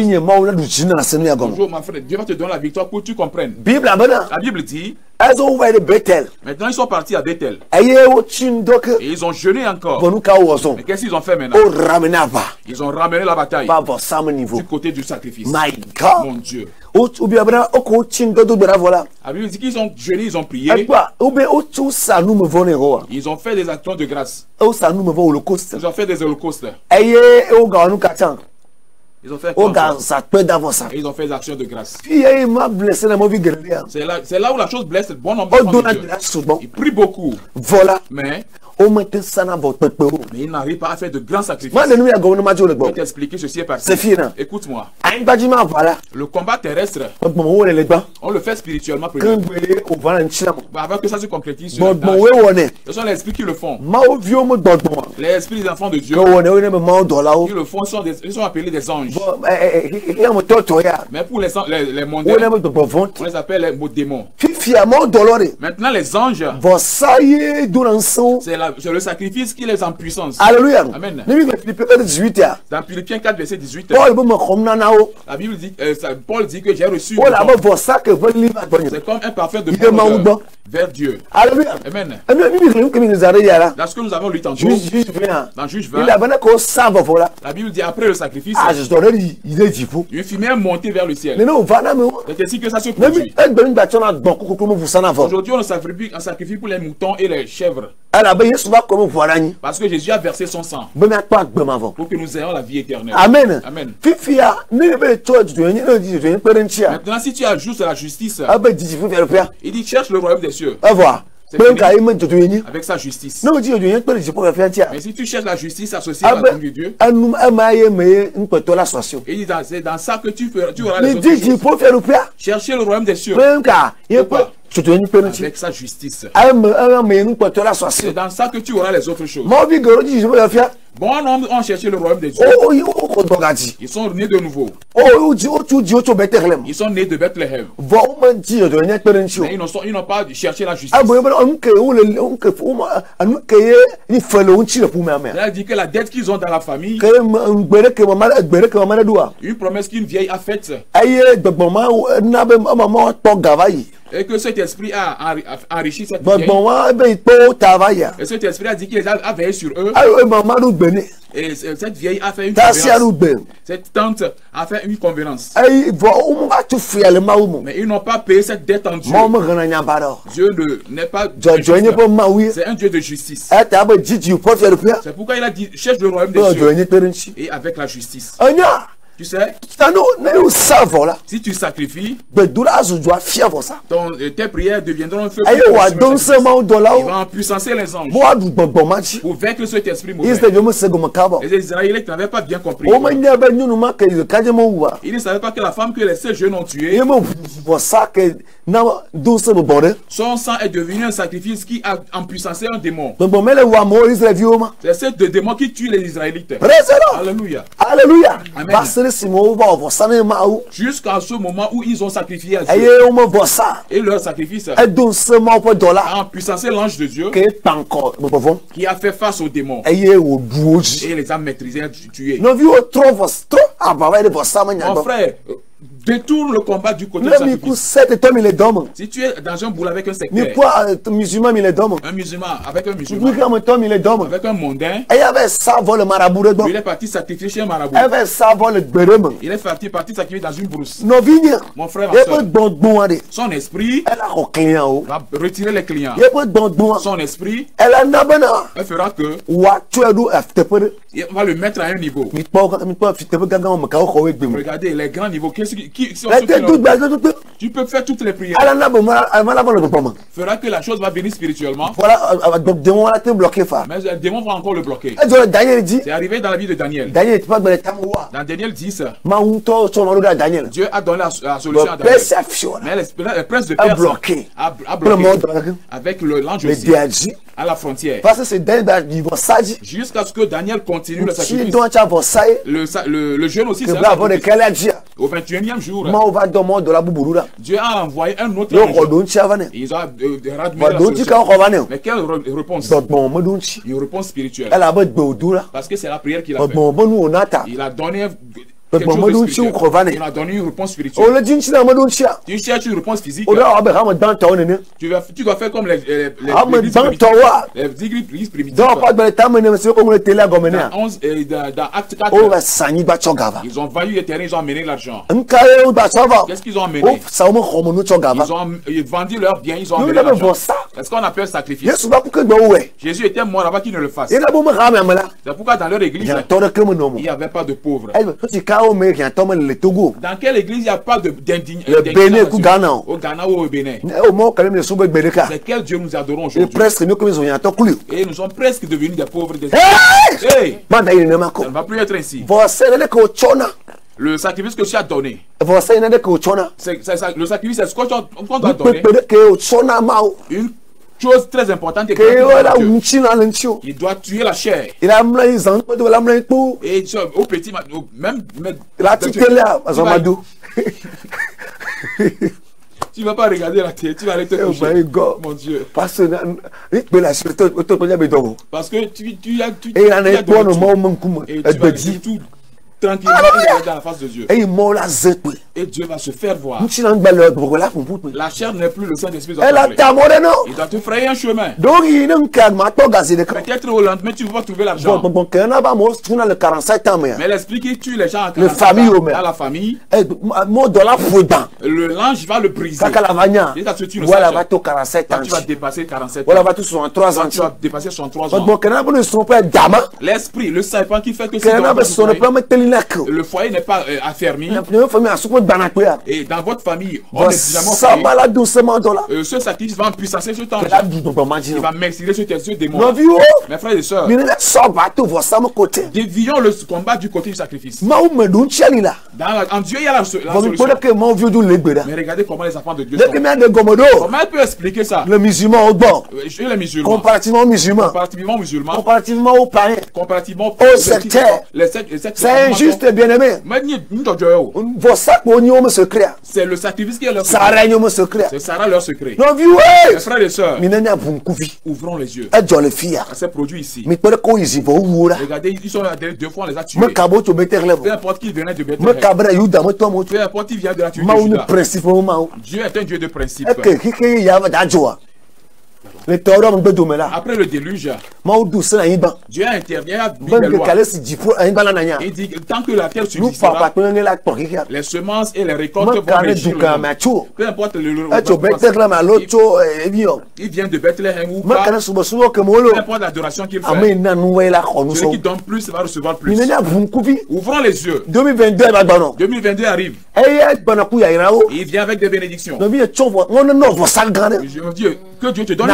Bonjour mon frère, Dieu va te donner la victoire pour que tu comprennes. La Bible dit, maintenant ils sont partis à Bethel. Et ils ont jeûné encore. Mais qu'est-ce qu'ils ont fait maintenant? Ils ont ramené la bataille du côté du sacrifice. Mon Dieu. La Bible dit qu'ils ont jeûné, ils ont prié. Ils ont fait des actions de grâce. Ils ont fait des holocaustes. Ils ont fait et ils ont fait des actions de grâce. C'est là où la chose blesse le bon nombre de Dieu. Il prie beaucoup. Voilà. Mais il n'arrive pas à faire de grands sacrifices. Je vais t'expliquer ceci est parti. Écoute-moi. Le combat terrestre, on le fait spirituellement premièrement. Avant que ça se concrétise sur la tâche. Ce sont les esprits qui le font. Les esprits des enfants de Dieu qui le font ils sont appelés des anges. Mais pour les mondains, on les appelle les démons. Maintenant les anges, c'est le sacrifice qui les en puissance. Alléluia. Amen. Dans Philippiens 4 verset 18, la Bible dit, Paul dit que j'ai reçu. C'est comme un parfum de vers Dieu. Alléluia. Amen. Dans ce que nous avons lu tantôt, dans Juge 20, la Bible dit après le sacrifice, une fumée est montée vers le ciel. C'est ainsi que ça se produit. Aujourd'hui, on sacrifie pour les moutons et les chèvres. Parce que Jésus a versé son sang pour que nous ayons la vie éternelle. Amen. Amen. Maintenant, si tu ajoutes la justice, il dit cherche le royaume des cieux. Avec sa justice. Mais si tu cherches la justice associée à la de Dieu, il dit c'est dans ça que tu auras les autres choses. Chercher le royaume des cieux. Avec sa justice. C'est dans ça que tu auras les autres choses. Bon nombre ont cherché le royaume de Dieu. Ils sont nés de nouveau. Ils sont nés de Bethléem. Mais ils n'ont pas cherché la justice. Il a dit que la dette qu'ils ont dans la famille, une promesse qu'une vieille a faite, et que cet esprit a enrichi cette vieille. Et cet esprit a dit qu'il a veillé sur eux. Et cette vieille a fait une convenance. Cette tante a fait une convenance. Mais ils n'ont pas payé cette dette en Dieu. Dieu n'est pas c'est un Dieu de justice. C'est pourquoi il a dit cherche le royaume des cieux et avec la justice. Tu sais, si tu sacrifies, tes prières deviendront un feu. Il va empuissancer les anges pour vaincre cet esprit mauvais. Les Israélites n'avaient pas bien compris. Ils ne savaient pas que la femme que les 16 jeunes ont tuée, son sang est devenu un sacrifice qui a empuissancé un démon. C'est ce démon qui tue les Israélites. Alléluia. Alléluia. Amen. Jusqu'à ce moment où ils ont sacrifié à Dieu. Et leur sacrifice a empuissancé l'ange de Dieu qui a fait face aux démons et les a maîtrisés et tués. Mon frère, détourne le combat du côté de sacrifice. Si tu es dans un boulot avec un sectaire, un musulman avec un musulman, avec un mondain, il est parti sacrifier chez un marabout. Il est parti sacrifier dans une brousse. Mon frère, ma soeur, son esprit va retirer les clients. Son esprit fera que il va le mettre à un niveau. Regardez les grands niveaux. Tu peux faire toutes les prières. Fera que la chose va venir spirituellement. Mais le démon va encore le bloquer. C'est arrivé dans la vie de Daniel. Dans Daniel 10, Dieu a donné la solution à Daniel. Mais le prince de Perse a bloqué avec l'ange aussi à la frontière. Jusqu'à ce que Daniel continue le sacrifice. Le jeûne aussi, au 21e jour, Dieu a envoyé un autre ange. Ils ont radoué la solution. Mais quelle réponse? Une réponse spirituelle. Parce que c'est la prière qu'il a fait. Il a donné quelque chose de spirituel. Il a donné une réponse spirituelle. Tu cherches une réponse physique. Tu dois faire comme les églises primitives. Dans Acte 4, ils ont valu les terrains, ils ont amené l'argent. Qu'est-ce qu'ils ont amené? Ils ont vendu leurs biens, ils ont amené l'argent. C'est ce qu'on appelle sacrifice. Jésus était mort avant qu'il ne le fasse. C'est pourquoi dans leur église, il n'y avait pas de pauvres. Dans quelle église il n'y a pas d'indignation? Au Ghana ou au Bénin. C'est quel Dieu nous adorons aujourd'hui? Et nous sommes presque devenus des pauvres. Hey! Ça ne va plus être ainsi. Le sacrifice que tu as donné. Le sacrifice, c'est ce qu'on doit donner. Une chose très importante est que il doit tuer la chair. Et au petit, même tu ne vas pas regarder la télé, tu vas arrêter de coucher. Mon Dieu. Parce que tu as tout tranquillement dans la face de Dieu. Et Dieu va se faire voir. La chair n'est plus le Saint-Esprit. Il doit te frayer un chemin. Peut-être au lendemain, tu vas trouver l'argent. Mais l'esprit qui tue les gens dans la famille, le linge va le briser. Et ça se tue le Seigneur. Tu vas dépasser 47 ans. Tu vas dépasser 63 ans. L'esprit, le serpent qui fait que le foyer n'est pas affermi. Et dans votre famille, on est évidemment ce sacrifice va empuissancer ce temps. Il va m'exciler sur tes yeux démons. Mes frères et sœurs, dévions le combat du côté du sacrifice. En Dieu, il y a la solution. Mais regardez comment les enfants de Dieu sont. Comment elle peut expliquer ça? Le musulman au bord. Les musulmans. Comparativement musulman. Comparativement aux païens. Comparativement aux sectaires. C'est injuste, bien-aimé. C'est le sacrifice qui est leur secret. C'est ça leur secret. Mes frères et sœurs, ouvrons les yeux. C'est produit ici. Regardez, ils sont allés 2 fois, on les a tués. Peu importe qui venait de Bethléem. Peu importe qui vient de la Turquie. Dieu est un Dieu de principe. Après le déluge, Dieu intervient. Il dit tant que la terre subsistera, les semences et les récoltes vont réussir. Peu importe il vient de Bethléem ou pas, peu importe l'adoration qu'il fait, celui qui donne plus va recevoir plus. Ouvrons les yeux. 2022 arrive. Il vient avec des bénédictions. Je me dis que Dieu te donne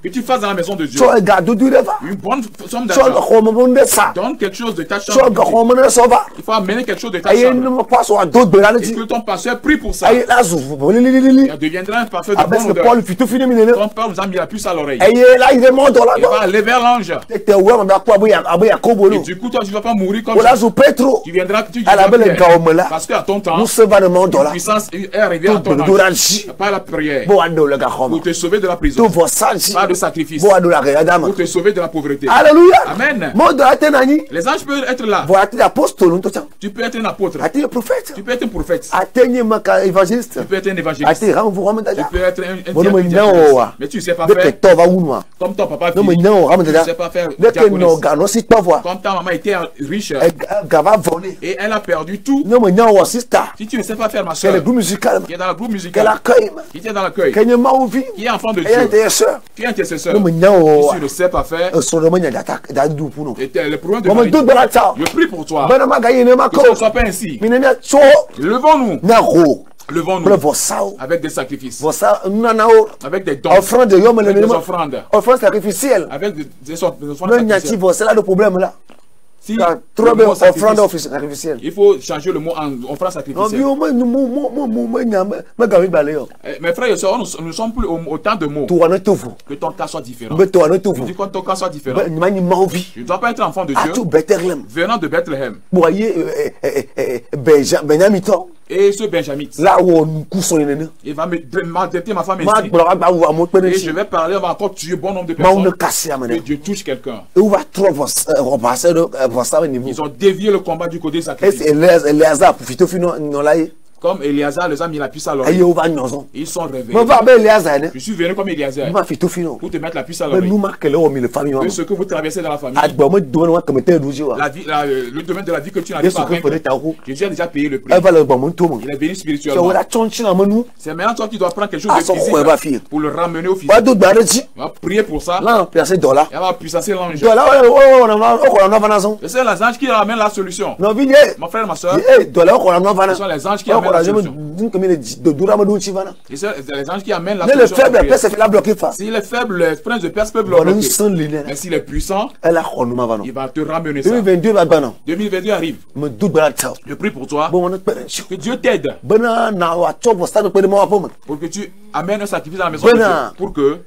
que tu fasses dans la maison de Dieu une bonne somme d'argent. Donne quelque chose de ta chambre. Il faut amener quelque chose de ta chambre. Et que ton pasteur prie pour ça. Il deviendra un pasteur de bonne odeur. Ton père nous a mis la puce à l'oreille. Il va aller vers l'ange. Et du coup, toi, tu ne vas pas mourir comme ça. Tu viendras parce qu'à ton temps, la puissance est arrivée à ton âge. Pas la prière. Pour te sauver de la prison. Pas de sacrifice. Pour te sauver de la pauvreté. Alléluia. Amen. Les anges peuvent être là. Tu peux être un apôtre. Tu peux être un prophète. Tu peux être un évangéliste. Tu peux être un mais tu ne sais pas faire. Comme ton papa dit. Tu ne sais pas faire. Comme ta maman était riche. Et elle a perdu tout. Si tu ne sais pas faire, ma soeur, qui est dans le groupe musical, qui est dans l'accueil, qui est enfant de Dieu, qui est intercesseur, si tu ne sais pas faire, le problème de vérité, je prie pour toi, que ce ne soit pas ainsi. Levons-nous. Levons-nous avec des sacrifices, avec des dons, avec des offrandes, avec des offrandes sacrificielles. C'est là le problème là. Si il faut changer le mot en offrande sacrificielle. Mes frères et sœurs, nous ne sommes plus au temps de mots. Que ton cas soit différent. Je dis que ton cas soit différent. Je ne dois pas être enfant de Dieu venant de Bethléem. Et ce Benjamite, il va m'adapter ma femme ici. Et je vais parler, on va encore tuer bon nombre de personnes. Que Dieu touche quelqu'un. Ils ont dévié le combat du côté sacrifice. Comme Eliazar les a mis la puce à l'oreille. Ils sont réveillés. Je suis venu comme Eliazar pour te mettre la puce à l'oreille. Que ce que vous traversez dans la famille, le domaine de la vie que tu n'as pas vaincre, Jésus a déjà payé le prix. Il est béni spirituellement. C'est maintenant toi qui dois prendre quelque chose de physique pour le ramener au physique. On va prier pour ça. Et on va puissancer l'ange. C'est les anges qui ramènent la solution. Mon frère, ma soeur, ce sont les anges qui amènent la solution. C'est les anges qui amènent la solution. Si les faibles, les princes de Perse peuvent bloquer. Mais s'il est puissant, il va te ramener ça. 2022 arrive. Je prie pour toi. Que Dieu t'aide. Pour que tu amènes un sacrifice à la maison de Dieu. Pour que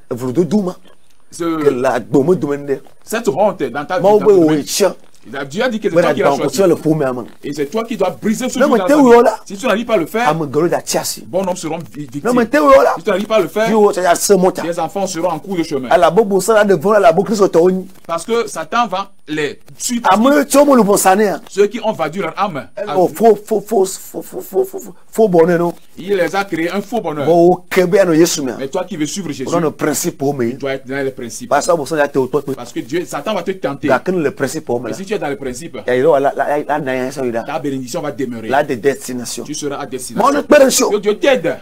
cette honte dans ta vie Dieu a dit que c'est toi qui l'as choisi. Et c'est toi qui dois briser ce jour. Si tu n'arrives pas à le faire, bon hommes seront victimes. Si tu n'arrives pas à le faire, tes enfants seront en cours de chemin. Parce que Satan va les suivre. Ceux qui ont vendu leur âme. Il les a créé un faux bonheur. Mais toi qui veux suivre Jésus, tu dois être dans les principes. Parce que Dieu, Satan va te tenter. Et si tu es dans les principes, ta bénédiction va demeurer. Tu seras à destination. Que Dieu t'aide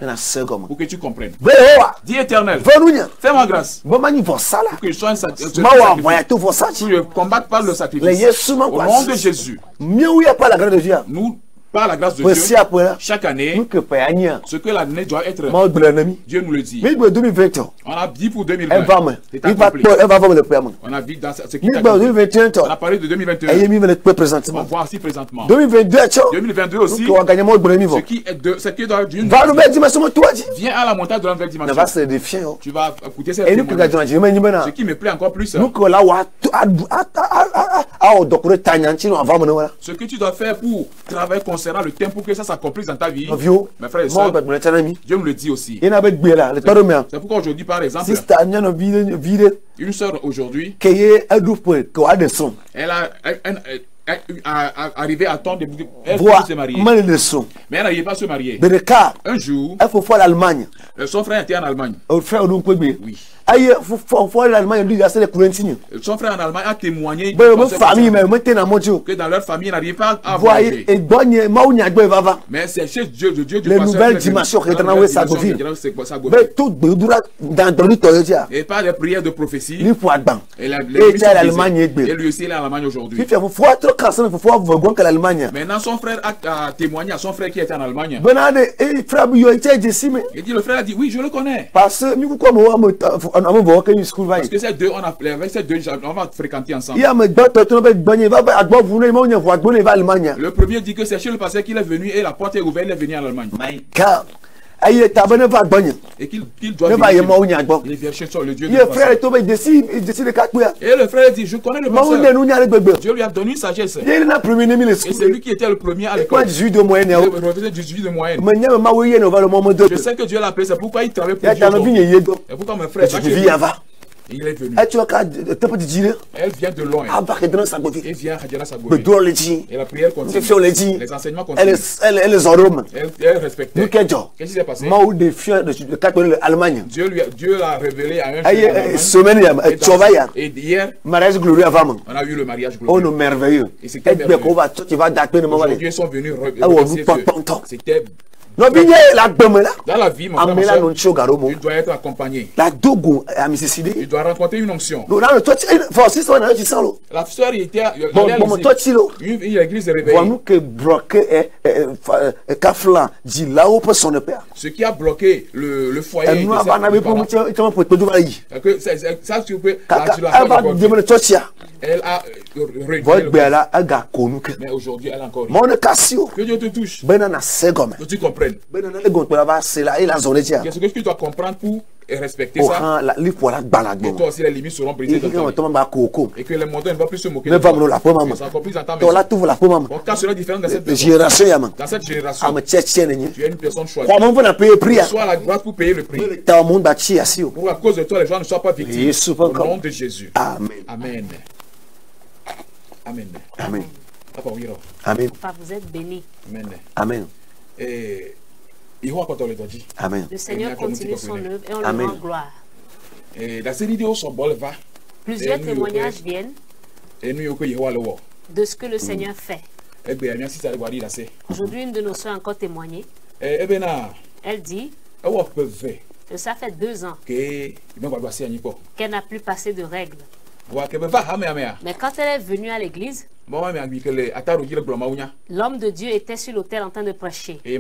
pour que tu comprennes. Dis Éternel, fais-moi grâce pour que je sois un sacrifice. Pour que je combatte par le sacrifice. Au nom de Jésus. Nous, par la grâce de Dieu, chaque année, ce que l'année doit être, Dieu nous le dit. On a dit pour 2020. On a dit dans ce qui est accompli. On a parlé de 2021. On voit aussi présentement. 2022 aussi. Ce qui est de, ce qui est dans d'une. Viens à la montagne de la nouvelle dimension. Tu vas écouter cette témoignage. Ce qui me plaît encore plus. Ce que tu dois faire pour travailler concernant le temps pour que ça s'accomplisse dans ta vie, mes frères et sœurs, Dieu me le dit aussi. C'est pourquoi aujourd'hui, par exemple, une sœur aujourd'hui, elle a arrivé à temps de se marier. Mais elle n'arrivait pas à se marier. Un jour, son frère était en Allemagne. Oui. Son frère en Allemagne a témoigné que dans leur famille, ils n'arrivaient pas à voyager. Mais c'est chez Dieu, les nouvelles dimensions et par les prières de prophétie, et lui aussi il est en Allemagne aujourd'hui. Maintenant son frère a témoigné à son frère qui était en Allemagne. Il dit, le frère a dit, oui, je le connais. Parce que ces deux, on va fréquenter ensemble. Le premier dit que c'est chez le pasteur qu'il est venu et la porte est ouverte, il est venu en Allemagne. Et qu'il doit venir. Il vient chez le Dieu de pasteur. Et le frère dit, je connais le pasteur. Dieu lui a donné une sagesse. Et c'est lui qui était le premier à l'école. Il faisait 18 de moyenne. Je sais que Dieu l'a appelé, c'est pourquoi il travaille pour Dieu. Et pourquoi mon frère, il est venu. Elle vient de loin. Elle vient à Sagoré. Et la prière continue. Les enseignements continuent. Elle respecte. Qu'est-ce qui s'est passé? Dieu l'a révélé à un jour. Et hier, on a eu le mariage glorieux. Et c'était merveilleux. Aujourd'hui, ils sont venus remercier Dieu. C'était dans la vie, mon frère, tu dois être accompagné. Tu dois rencontrer une onction. La soeur était l'église est réveillée. Ce qui a bloqué le foyer. Elle a mais aujourd'hui elle a encore que Dieu te touche. Que tu comprennes. Qu'est-ce que tu dois comprendre pour respecter ça? Et toi aussi les limites seront brisées. Et que les montagnes ne vont plus se moquer de toi. Ça accomplit dans ta maison. Bon, quand cela est différent dans cette génération, tu es une personne choisie. Sois la grâce pour payer le prix. Pour à cause de toi, les gens ne soient pas victimes. Au nom de Jésus. Amen. Amen. Amen. Amen. Amen. Papa, vous êtes béni. Amen. Amen. Amen. Le Seigneur continue son œuvre et on lui rend gloire. Plusieurs témoignages viennent de ce que le Seigneur fait. Aujourd'hui, une de nos soeurs a encore témoigné. Elle dit que ça fait 2 ans qu'elle n'a plus passé de règles. Mais quand elle est venue à l'église, l'homme de Dieu était sur l'autel en train de prêcher. Et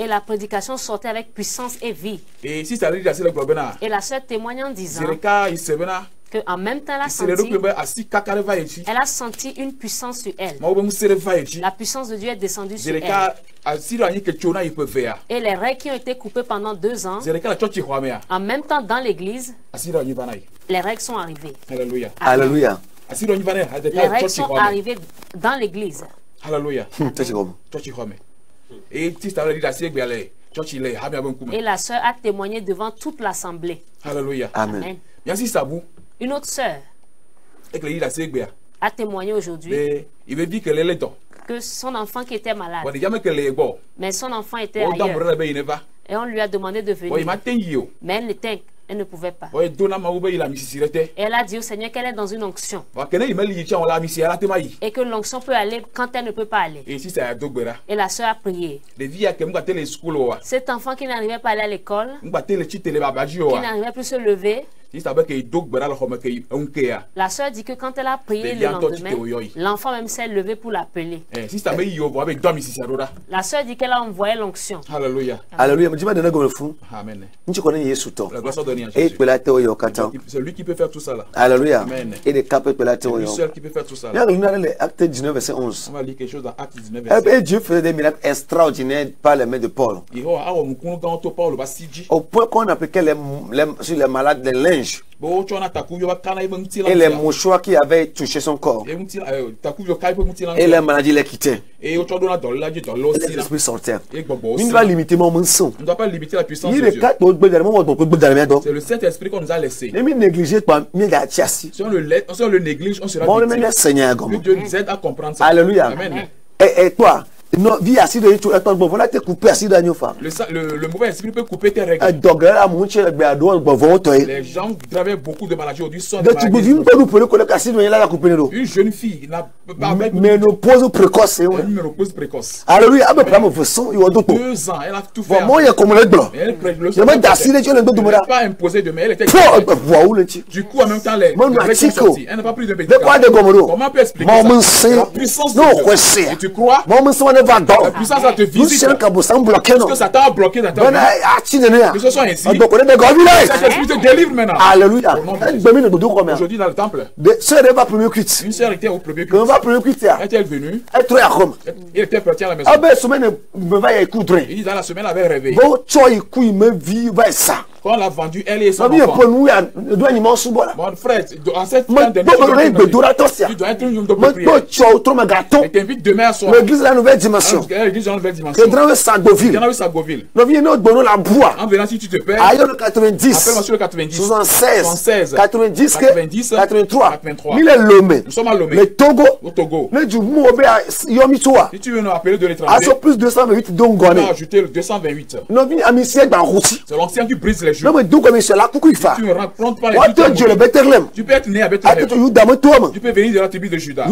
la prédication sortait avec puissance et vie. Et la sœur témoigne en disant qu'en même temps elle a senti une puissance sur elle. La puissance de Dieu est descendue sur elle. Et les règles qui ont été coupées pendant 2 ans, en même temps dans l'église, les règles sont arrivées. Alléluia. Alléluia. Les règles sont arrivées dans l'église. Alléluia. Et la sœur a témoigné devant toute l'assemblée. Alléluia. Amen. Une autre sœur a témoigné aujourd'hui que son enfant qui était malade, mais son enfant était ailleurs. Et on lui a demandé de venir. Mais elle ne pouvait pas. Et elle a dit au Seigneur qu'elle est dans une onction. Et que l'onction peut aller quand elle ne peut pas aller. Et la sœur a prié. Cet enfant qui n'arrivait pas à aller à l'école, qui n'arrivait plus à se lever, la sœur dit que quand elle a prié le lendemain, l'enfant même s'est levé pour l'appeler. La sœur dit qu'elle a envoyé l'onction. Alléluia. Alléluia. Amen. C'est lui qui peut faire tout ça là. Alléluia. Amen. Et les capes C'est lui seul qui peut faire tout ça là. Acte 19, verset 11. On va lire quelque chose dans Acte 19, verset 11. Et Dieu faisait des miracles extraordinaires par les mains de Paul. Au point qu'on appliquait sur les malades des linges. Et les mouchoirs qui avaient touché son corps. Et les maladies les quittaient. Et l'esprit sortait. Il ne va limiter mon mensonge. On ne doit pas limiter la puissance de Dieu. C'est le Saint-Esprit qu'on nous a laissé. Si on le néglige, on sera victime. Que Dieu nous aide à comprendre ça. Alléluia. Amen. Et toi? Non, vie assise de tu voilà te couper assise d'agneau fa. Le mauvais esprit peut couper tes règles. Les gens travaillent beaucoup de maladies aujourd'hui sont une jeune fille n'a pas ménopause précoce. Une ménopause précoce. Alléluia. 2 ans, elle a tout fait. Elle n'est pas imposée de mais elle était. Du coup en même temps les règles sont sorties. Elle n'a pas pris de médicaments. Comment peut expliquer ça? La puissance de Dieu. Et tu crois? La puissance va te visiter. Parce que Satan a bloqué dans ta vie. Que ce soit ainsi. Cet esprit te délivre maintenant. Alléluia. Aujourd'hui dans le temple. Une sœur était au premier culte. Est-elle venue? Il était parti à la maison. Il dit dans la semaine elle avait rêvé. Quand on l'a vendu, elle et son enfant. Mon frère, en cette fin d'année, tu dois être un homme de prière. Et t'invite demain soir. L'église de la nouvelle dimension. L'église de la nouvelle dimension. Sagoville. En venant, si tu te perds, appelle-moi sur le 90, 76, 90, 83. 83. Nous sommes à Lomé. Le Togo. Au Togo. Si tu veux nous appeler de l'étranger, on va ajouter le 228. C'est l'ancien qui brise les jours. Si tu ne rencontres pas les jours, tu peux être né à Bethléem. Tu peux venir de la tribu de Juda.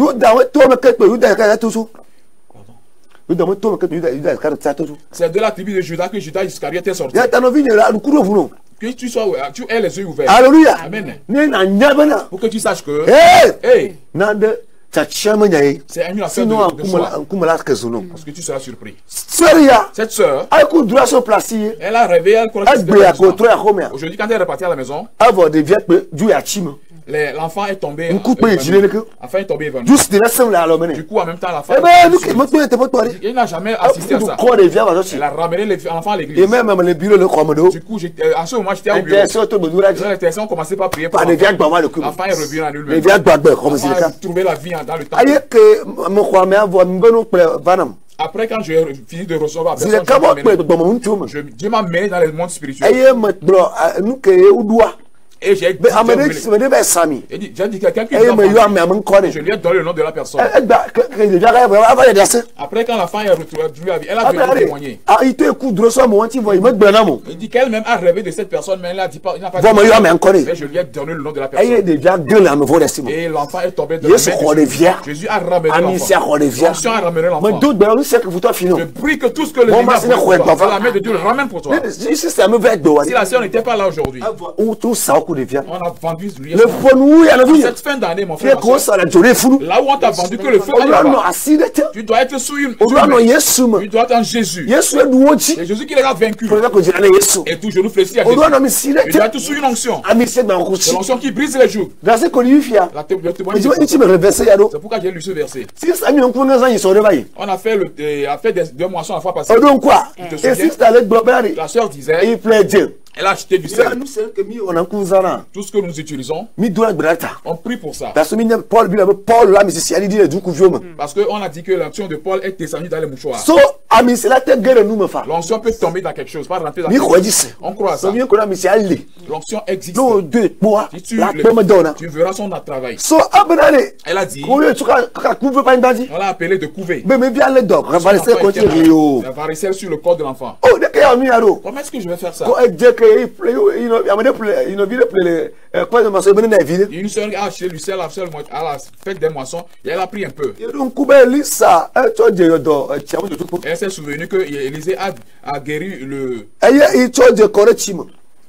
C'est de la tribu de Juda que Judas Iscariote est sorti. Que tu aies les yeux ouverts. Alléluia. Amen. Pour que tu saches que c'est une affaire de soi. Parce que tu seras surpris. Cette sœur, elle a rêvé, elle croit que c'était aujourd'hui quand elle est repartie à la maison, l'enfant est tombé. L'enfant est tombé évanoui. Du coup, en même temps, l'enfant il n'a jamais assisté à ça. Elle a ramené l'enfant à l'église. Du coup, à ce moment, j'étais au bureau. On commençait pas à prier pour l'enfant. L'enfant est revenu à lui-même. L'enfant a trouvé la vie dans le temps. Après, quand j'ai fini de recevoir Dieu m'a mené dans le monde spirituel. Et j'ai dit quelqu'un qui je lui ai donné le nom de la personne. Après, quand la femme est retrouvée, elle a venu témoigner. Il dit qu'elle-même a rêvé de cette personne, mais elle n'a pas dit. Mais je lui ai donné le nom de la personne. Et l'enfant est tombé dans la main. Jésus a ramené l'enfant. L'onction a ramené l'enfant. Je prie que tout ce que le Seigneur veut, la main de Dieu le ramène pour toi. Si la sœur n'était pas là aujourd'hui, on a vendu cette fin d'année, mon frère. Là où on t'a vendu que le feu tu dois être sous une. Tu dois être en Jésus. C'est Jésus qui les a vaincus. Et tout genou fléchit à Jésus. Tu dois être sous une onction. C'est l'onction qui brise les joues. C'est pourquoi j'ai lu ce verset. On a fait 2 moissons la fois passée. La sœur disait Elle a acheté du sel. Tout ce que nous utilisons, on prie pour ça. Parce qu'on a dit que l'onction de Paul est descendue dans les mouchoirs. L'onction peut tomber dans quelque chose, pas rentrer dans quelque chose. On croit à ça. L'onction existe. Si tu verras son travail. Elle a dit, on l'a appelé de couver. La varicelle sur le corps de l'enfant. Comment est-ce que je vais faire ça? Une sœur a acheté du sel à la fête des moissons et elle a pris un peu. Elle s'est souvenue que Élisée a guéri le...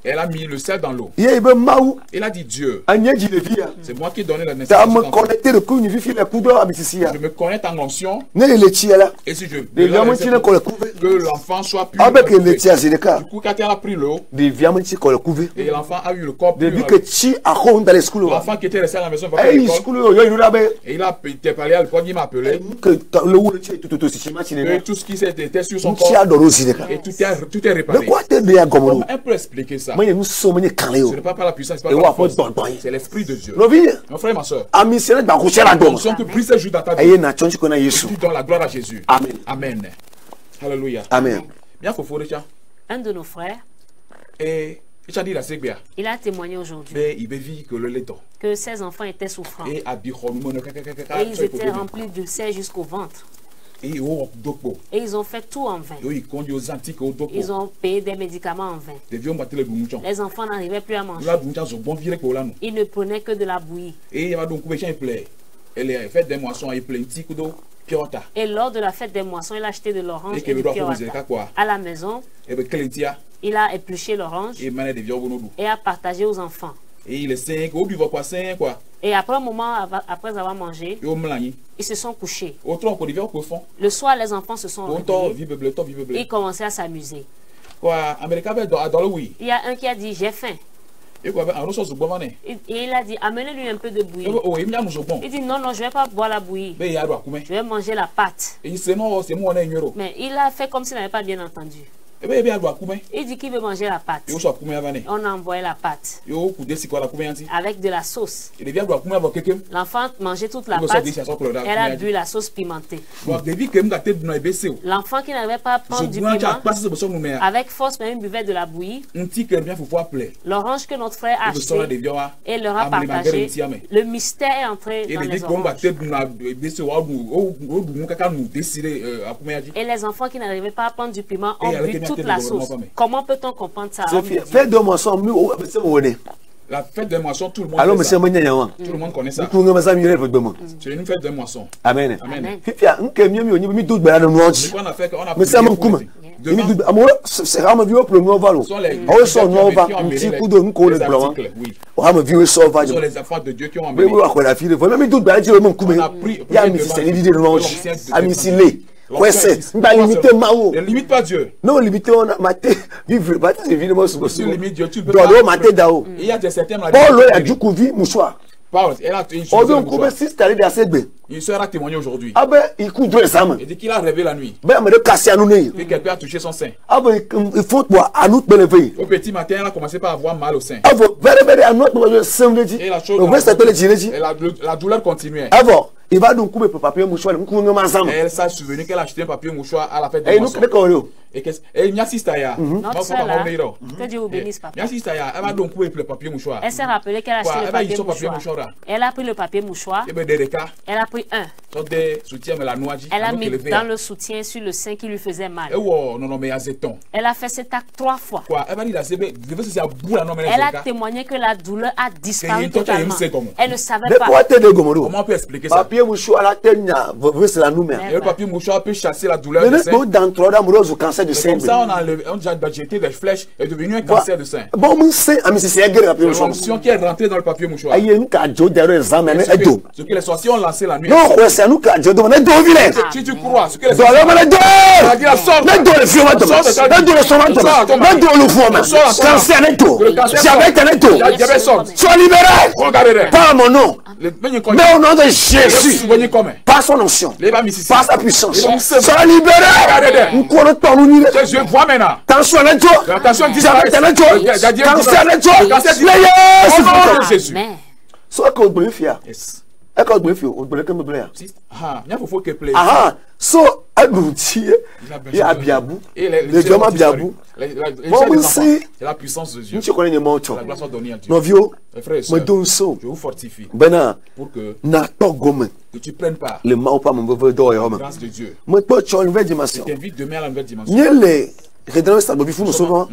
Elle a mis le sel dans l'eau. Elle a dit Dieu, c'est moi qui ai donné la naissance. Je me connecte en l'onction. Et si je que l'enfant soit plus. Du coup, quand elle a pris l'eau, et l'enfant a eu le corps plus. L'enfant qui était resté à la maison va faire l'école. Et il a été parlé à l'école, il m'a appelé. Et tout ce qui était sur son corps. Et tout est réparé. On peut expliquer ça. Ce n'est pas par la puissance, c'est pas par la force. C'est l'esprit de Dieu. Mon frère et ma soeur, l'onction que brise ce jour dans ta vie, et tu donnes la gloire à Jésus. Amen. Amen. Alléluia. Amen. Un de nos frères, il a témoigné aujourd'hui que ses enfants étaient souffrants. Et ils étaient remplis de sel jusqu'au ventre. Et ils ont fait tout en vain. Ils ont payé des médicaments en vain. Les enfants n'arrivaient plus à manger. Ils ne prenaient que de la bouillie. Et lors de la fête des moissons, il a acheté de l'orange et du piorata. À la maison, il a épluché l'orange et a partagé aux enfants. Et après un moment, après avoir mangé, ils se sont couchés. Le soir, les enfants se sont réveillés et ils commençaient à s'amuser. Il y a un qui a dit, j'ai faim. Et il a dit, amenez-lui un peu de bouillie. Il dit, non, non, je ne vais pas boire la bouillie. Je vais manger la pâte. Mais il a fait comme s'il n'avait pas bien entendu. Il dit qu'il veut manger la pâte. On a envoyé la pâte avec de la sauce. L'enfant mangeait toute la pâte. Elle a bu la sauce pimentée. L'enfant qui n'avait pas pris du piment, avec force, même buvait de la bouillie. L'orange que notre frère a acheté et leur a partagé. Le mystère est entré dans les oranges. Et les enfants qui n'arrivaient pas à prendre du piment ont bu toute la sauce. Comment peut-on comprendre ça? Fête de moisson, la fête de moisson, tout le monde connaît ça. C'est une fête de moisson. Amen. Amen. C'est rare, mais vieux pour le valo. Ce sont les enfants de Dieu qui ont amené. Ne limite pas Dieu. Non, limite on a maté. Vivre, évidemment, si tu limites Dieu, tu peux. Il y a des certains. Paul a du coup vu mouchoir. Paul, elle a une soeur a témoigné aujourd'hui. Ah ben, il coûte deux examens. Il dit qu'il a rêvé la nuit. Ben, mais de casser à nous. Et quelqu'un a touché son sein. Ah ben, il faut boire à nous de lever. Au petit matin, elle a commencé par avoir mal au sein. Ah ben, à notre sein. Et la chose, la douleur continuait. Ah bon. Il va donc couper le papier mouchoir. Elle s'est souvenue qu'elle a acheté un papier mouchoir à la fête des moissons. Et il y a six tailles. Notre soeur là, que Dieu vous bénisse, papa. Elle va donc couper le papier mouchoir. Elle s'est rappelée qu'elle a acheté le papier mouchoir. Elle a pris le papier mouchoir. Elle a pris un. Elle a mis dans le soutien sur le sein qui lui faisait mal. Elle a fait cet acte 3 fois. Elle a témoigné que la douleur a disparu totalement. Elle ne savait pas. Comment on peut expliquer ça? Papier mouchoir la le papier mouchoir peut chasser la douleur du sein. Comme ça, on a jeté des flèches et est devenu un cancer de sein. L'onction qui est rentrée dans le papier mouchoir. Ce que les sorciers ont lancé la nuit. Si tu crois, ce que les sorciers sois libéré par mon nom. Mais au nom de Jésus, par son onction, par sa puissance, sois libéré. Je vois maintenant. Tension à Dieu. Attention, Jésus. Soit que vous fier. So abouti et abiabou les diamants biabou la puissance de Dieu. Tu connais mon temps. La grâce soit donnée à Dieu. Novio, frères et sœurs, je vous fortifie. Bena, pour que tu prennes part le mal pas mon beau d'or. La grâce de Dieu. Moi toi tu as une nouvelle dimension. Je t'invite demain à la nouvelle dimension. Nous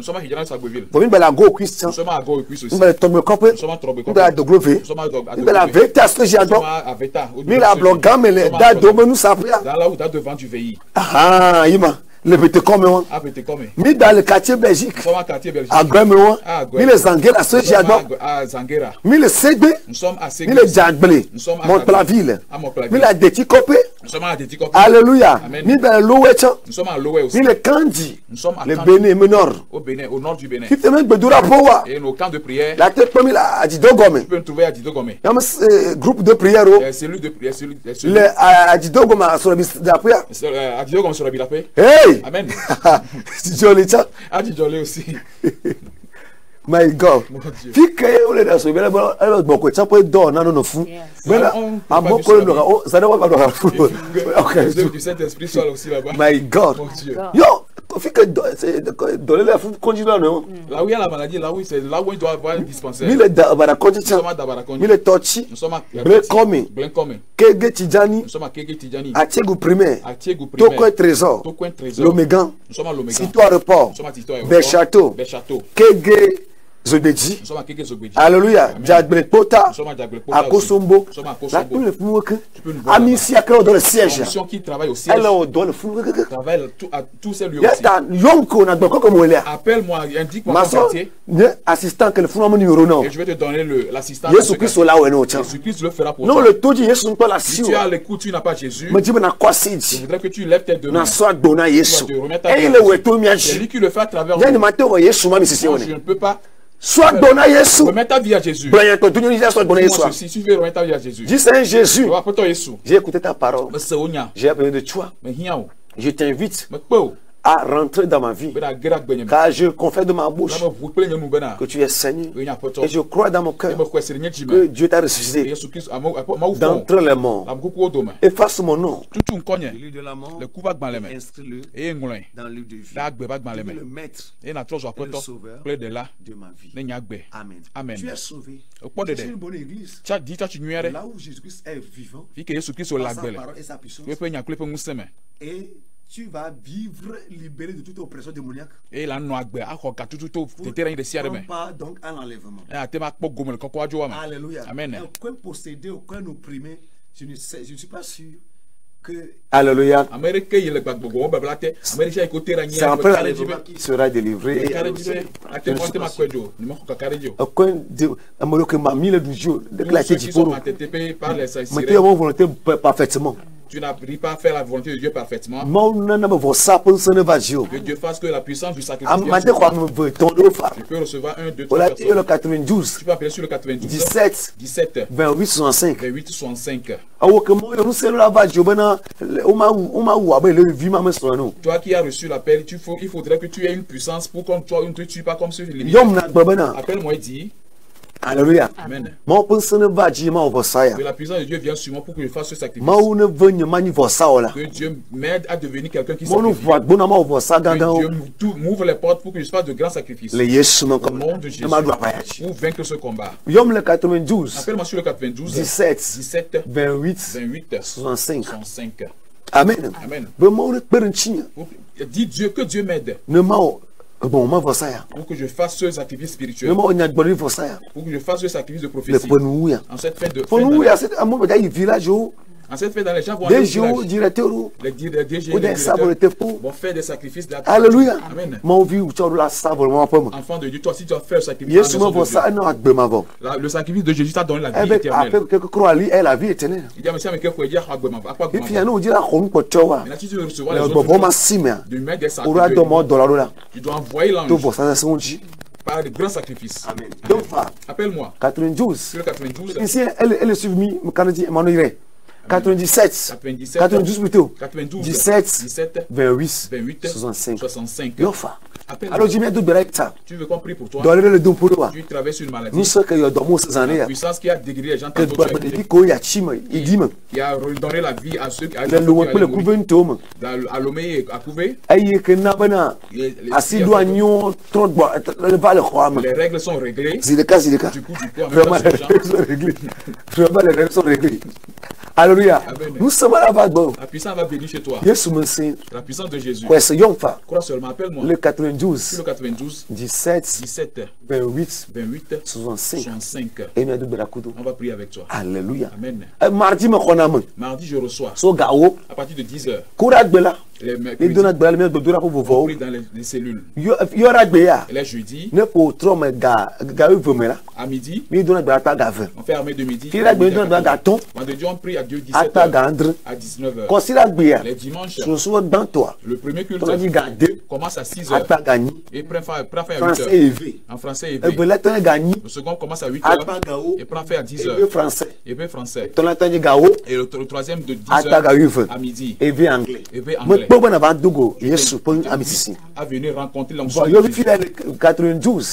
sommes à Général Sagbeville. Nous sommes à Go Christian. Nous sommes à Go Christ aussi. Nous sommes à Tombe Copé. Nous sommes à Tombe Copé. Nous sommes à Dogrové. Nous sommes à Nous sommes à Veta Stégiado. Nous sommes à Veta. Nous sommes à Blogam et les dates de nous savons. Dans là où tu as devant du veillis. Ah, Ima. Le petit comme moi. Ah, petit comme. Mis dans le quartier Belgique. Nous sommes à quartier Belgique. À Grémewa. Mis les Zanguera Stégiado. À Zanguera. Mis le Segbe. Nous sommes à Segbe. Mis le Djadblé. Nous sommes à Montplaville. Montplaville. Mis la Déti Copé. Nous sommes à Déti Copé. Alléluia. Mis dans le Louéchan. Nous sommes à Loué aussi. Mis le Kandi. Nous sommes à le Bénin, au nord. Au Bénin, au nord du Bénin. Qui te met Bedura Powa. Et nos camps de prière. La tête comme il a à Didogome. Tu peux nous trouver à Didogome. Il y a un groupe de prière. Cellule de prière. À Didogome sur la prière. À Didogome sur la Bilapé. Hey! Amen. Jolly ça. Ah, Jolly aussi. My God. Fique on est dans ce bien alors beaucoup ça peut donner non fou. Mais là à mon collègue ça ne va pas dans fou. OK. Du Saint-Esprit soit aussi là-bas. My God. Yo, fique donner la fou continuer non. Là où il y a la maladie, là où c'est là où il doit avoir un dispensaire. Mille Dabarakonji. Mille Tochi. Nous sommes à Blenkome. Kege Tidjani. Nous sommes à Kege Tidjani. Atiegu primaire. Toko Trésor. L'Omégan. Nous sommes à l'Omégan. Sito Report. Nous sommes à Sito Report. Berchâteau. Kege Zobedi. Nous sommes à Kege Zobedi. Alléluia. Djadble Pota. Nous sommes à Djadble Pota. À Kosombo. Nous sommes à Kosombo. Tu peux nous voir. Amici à dans le siège. Mission qui travaille au siège. Elle dans le fou. Travaille à tous ces lieux aussi. Yonko na doko comme elle. Appelle-moi, indique-moi ton quartier. Assistant que le fou mon numéro non. Et je vais te donner l'assistant. Jésus Christ là où est non. Jésus Christ le fera pour toi. Non, le taux de Jésus n'est pas là. Si tu as l'écoute, tu n'as pas Jésus. Mais dis-moi quoi c'est. Je voudrais que tu lèves tes deux mains. Na soit donner Jésus. Et il est où tout mien. C'est lui qui le fait à travers moi. Je ne peux pas. Soit donné Jésus. Remets ta vie à Jésus. Si tu veux remettre ta vie à Jésus. Dis Saint Jésus. J'ai écouté ta parole. J'ai appris de toi. Je t'invite à rentrer dans ma vie. Car je confesse de ma bouche que tu es Seigneur. Et je crois dans mon cœur que Dieu t'a ressuscité d'entre les morts. Efface mon nom. Le livre de la mort. Inscris-le dans le livre de vie. Le maître et le sauveur de ma vie. Amen. Amen. Tu es sauvé. C'est une bonne église. Là où Jésus-Christ est vivant. Par sa parole et sa puissance. Et tu vas vivre libéré de toute oppression démoniaque. Et la noix pas donc à l'enlèvement. Alléluia. Amen. Aucun possédé, aucun opprimé, je ne suis pas sûr que. Alléluia. C'est un peu l'enlèvement qui sera délivré. Aucun volonté parfaitement. Tu n'arrives pas à faire la volonté de Dieu parfaitement. Que Dieu fasse que la puissance du sacrifice. Tu peux recevoir 1, 2, 3 personnes. Le 92. Tu peux appeler sur le 92. 17. 28, 65. 28, 65. Toi qui as reçu l'appel, il faudrait que tu aies une puissance pour qu'on ne te tue pas comme ceux qui limitent. Appelle-moi et dis. Alléluia. Amen. Que la puissance de Dieu vienne sur moi pour que je fasse ce sacrifice. Que Dieu m'aide à devenir quelqu'un qui sacrifie. Que Dieu m'ouvre les portes pour que je fasse de grands sacrifices. Au nom de Jésus. Pour vaincre ce combat. Appelle-moi sur le 92. 17. 28. 65. Amen. Amen. Dis Dieu que Dieu m'aide. Pour que je fasse ce sacrifice spirituel. Pour que je fasse ce sacrifice de prophétie. En cette fin de en cette fête, dans les gens vont aller au village. Les directeurs vont faire des sacrifices. Alléluia. Amen. Enfant de Dieu, toi aussi tu vas faire le sacrifice. Le sacrifice de Jésus t'a donné la vie éternelle. Il dit à monsieur, mais qu'est-ce que dire à si tu veux recevoir les autres, tu dois envoyer l'ange par de grands sacrifices. Amen. Donc, appelle-moi. 92. Le 92. Ici, elle est suivie, quand on dit, 97. 92 plutôt. 92. 17. 28. 65. Yofa. Alors, je viens de ça. Tu veux qu'on prie pour toi? Tu traverses une maladie. Nous sommes la puissance qui a dégradé les gens. Qui a redonné la vie à ceux qui à Lomé et à Couvé. Les règles sont réglées. Du coup, vraiment, les règles sont réglées. Vraiment, les règles sont réglées. Alléluia. Nous sommes là-bas. La puissance va venir chez toi. La puissance de Jésus. Crois seulement, appelle-moi. Le 92. Le 92. 17. 28. 65. Et on va prier avec toi. Alléluia. Amen. Mardi, je reçois. À partir de 10 heures. Les pris dans les cellules. Et là, jeudi. À midi. On fait armée de midi. Vendredi, on prie à Dieu 17 heures. À 19 heures. Les dimanches. Le premier culte commence à 6 heures. Et prend fin à 8 heures. En français élevé. Le second commence à 8 heures. Et prend fin à 10 heures. Élevé français. Et le troisième de 10 heures à midi. Élevé anglais. À venir rencontrer l'onction.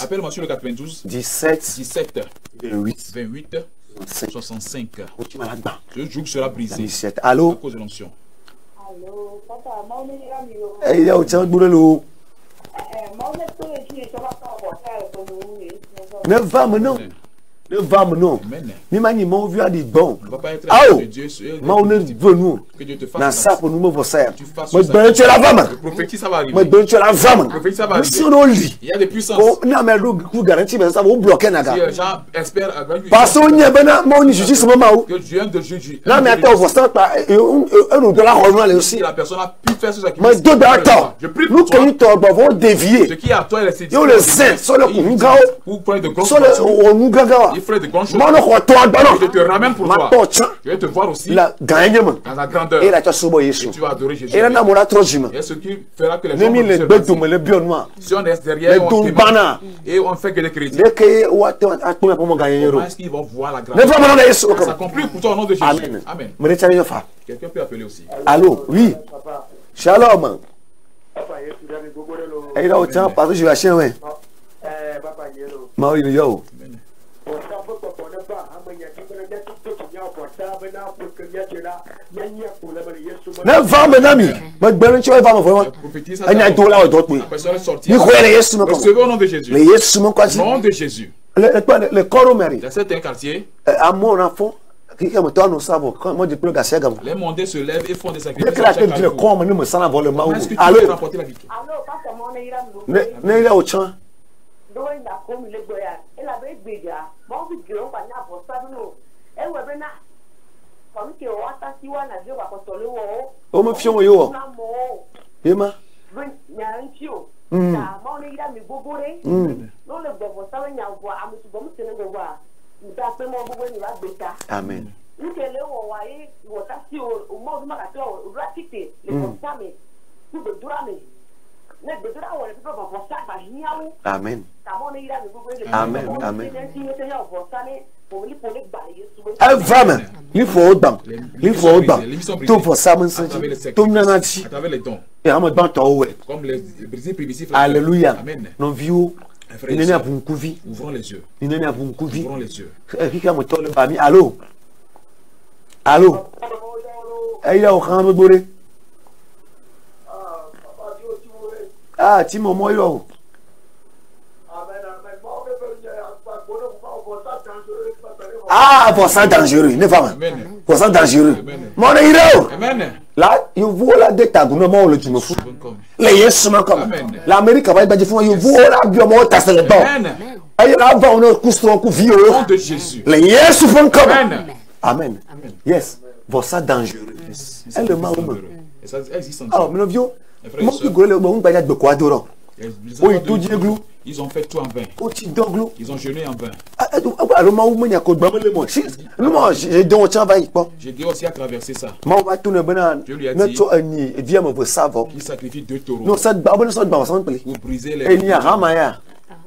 Appelle-moi sur le 92. 17. 28. 65. Ce joug sera brisé. Allô? À cause de l'onction. Allô, papa, ne va maintenant. Ne va maintenant. Ni mani mon vieux a dit bon. Ah oh. Ma on est venu. Na ça pour nous me voir. Me donne tu la femme. Prophétie ça va arriver. Me donne tu la femme. Prophétie ça va arriver. Il y a des puissances. Non mais vous garantis mais ça va bloquer naga. Si les gens espèrent parce qu'on y a bena ma on justice moment où. Que Dieu de juger. Non mais attends, vous sentez pas on de la rejoindre aussi. La personne a pu faire ce sacrifice. Mais deux d'accord. Nous qui toi vont dévier. Ce qui est à toi c'est yo le saint sur le ngao. Pour prendre de grosses sur le ngao. Il ferait de grandes choses. Je te ramène pour toi. Je vais te voir aussi dans la grandeur. Et tu vas adorer Jésus. Et ce qui fera que les gens si on reste derrière et on fait que les chrétiens, comment est-ce qu'ils vont voir la grandeur? Ça conclut pour toi au nom de Jésus. Amen. Quelqu'un peut appeler aussi. Allô, oui. Shalom. Et là, parce que je vais acheter un. Yo. Ne va menami, mais ben tu vas vraiment. Il y a tout là d'autres oui. Il croit les Jésus au nom de Jésus. Les Jésus mon quoi? Au nom de Jésus. Le corps mari. Dans certains quartiers. À mon enfant. Qui comme toi nous savons moi je peux gasser comme. Les mondains se lèvent et font des sacrifices. Le corps me me sans avoir le mal. Allô. Allô, papa mon ira. Ne ira au champ. Do ina ko mi le gboya. E la be gbeja. Mo fi gbe o pa ni abo saduno. E we be na. Comme que o ata si wa na je wa ko tole wo. O me fion yo. Yema. Ben nya ntio. Na mo ni ira mi gogore. No le gbo sa nya wo amu ti bo mu tene gbo wa. Nta pe mo gbo ni wa gbeta. Amen. Nkele wo wa yi wo ta si o mo du ma ka to o ratite le ko same. Ku be durame. Amen. Amen. Amen. Vraiment, il faut autant. Il faut autant. Tout pour ça, tout le monde. Et on me bat au web. Alléluia. Nos vieux. Il n'est pas pour couver. Ouvrons les yeux. Il n'est pas pour couver. Ouvrons les yeux. Allô. Allô. Il a au camp de Boré. Ah, tu m'as moi là. Ah, pour ça dangereux, ne pas. Pour ça dangereux. Mon héros. Là, il voit la dette à gouvernement le tu me fous. Les yes comme. L'Amérique va être fou, il voit la bio moi tasser le bon. Aïe là va on coustron coup vieux. Au nom de Jésus. Les yes font comme. Amen. Yes. Pour ça dangereux. Elle le mal. Et ça existe en ah, mais le vieux. Mon qui goûte le bon bagage de quoi d'or. Oui, tout dit glou. Ils ont fait tout en vain. Ils ont jeûné en vain. Alors, moi, il y a quoi de moi. Non, j'ai dit, on tient j'ai dit aussi à traverser ça. Je lui ai dit, il sacrifie 2 taureaux. Non, ça va pour briser les.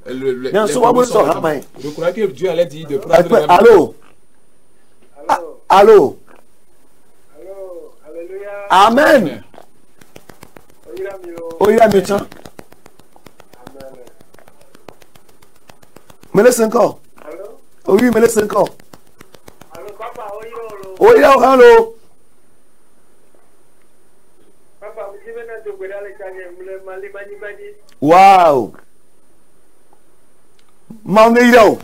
Je croyais que Dieu allait dire de prendre. Allô? Allô? Amen. Oya méchant. Me laisse encore. Oui, me laisse encore. Oya, allô? Wow. Mameirao.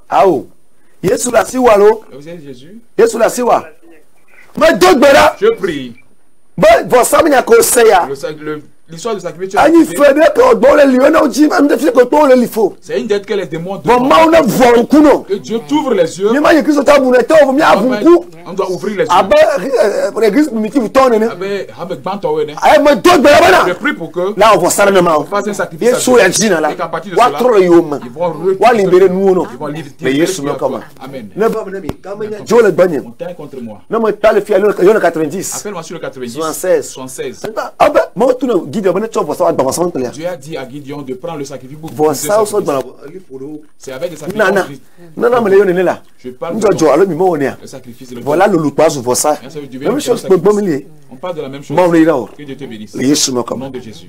Aou. Yesu la siwa lo. Vous êtes Jésus? Yesu la siwa. Mais d'autres bera. Je prie. Bon, vous savez à quoi c'est ya. L'histoire de sacrifice. C'est une dette que les démons doivent. Que Dieu t'ouvre les yeux. On doit ouvrir les yeux. Je prie pour que là on va on fasse un sacrifice. Et qu'à partir de cela, ils vont libérer nous. Ils vont libérer nous. Amen. On taille contre moi. Appelle-moi sur le 90. 76. Dieu a dit à Gideon de prendre le sacrifice pour c'est avec des sacrifices. Je parle de sacrifice. Voilà le loutoise, ça. Même chose pour Bomilier. On parle de la même chose. Que Dieu te bénisse. Au nom de Jésus.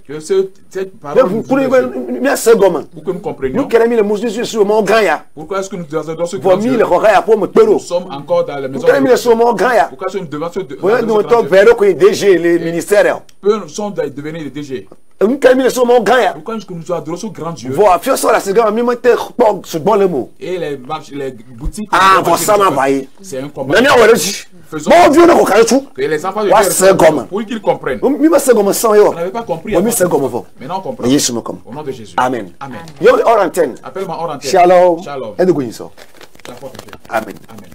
Que cette parole nous pour que nous comprenions. Pourquoi est-ce que nous sommes encore dans la maison de Dieu? Pourquoi est-ce que nous devons peu sont devenus des DG. Pourquoi est-ce que nous adorons ce grand Dieu? Et les boutiques. C'est un combat. Faisons que les enfants de Dieu, pour qu'ils comprennent. On n'avait pas compris. Maintenant on comprend. Au nom de Jésus. Amen. Amen. Appelle-moi hors antenne. Shalom. Shalom. Amen. Amen.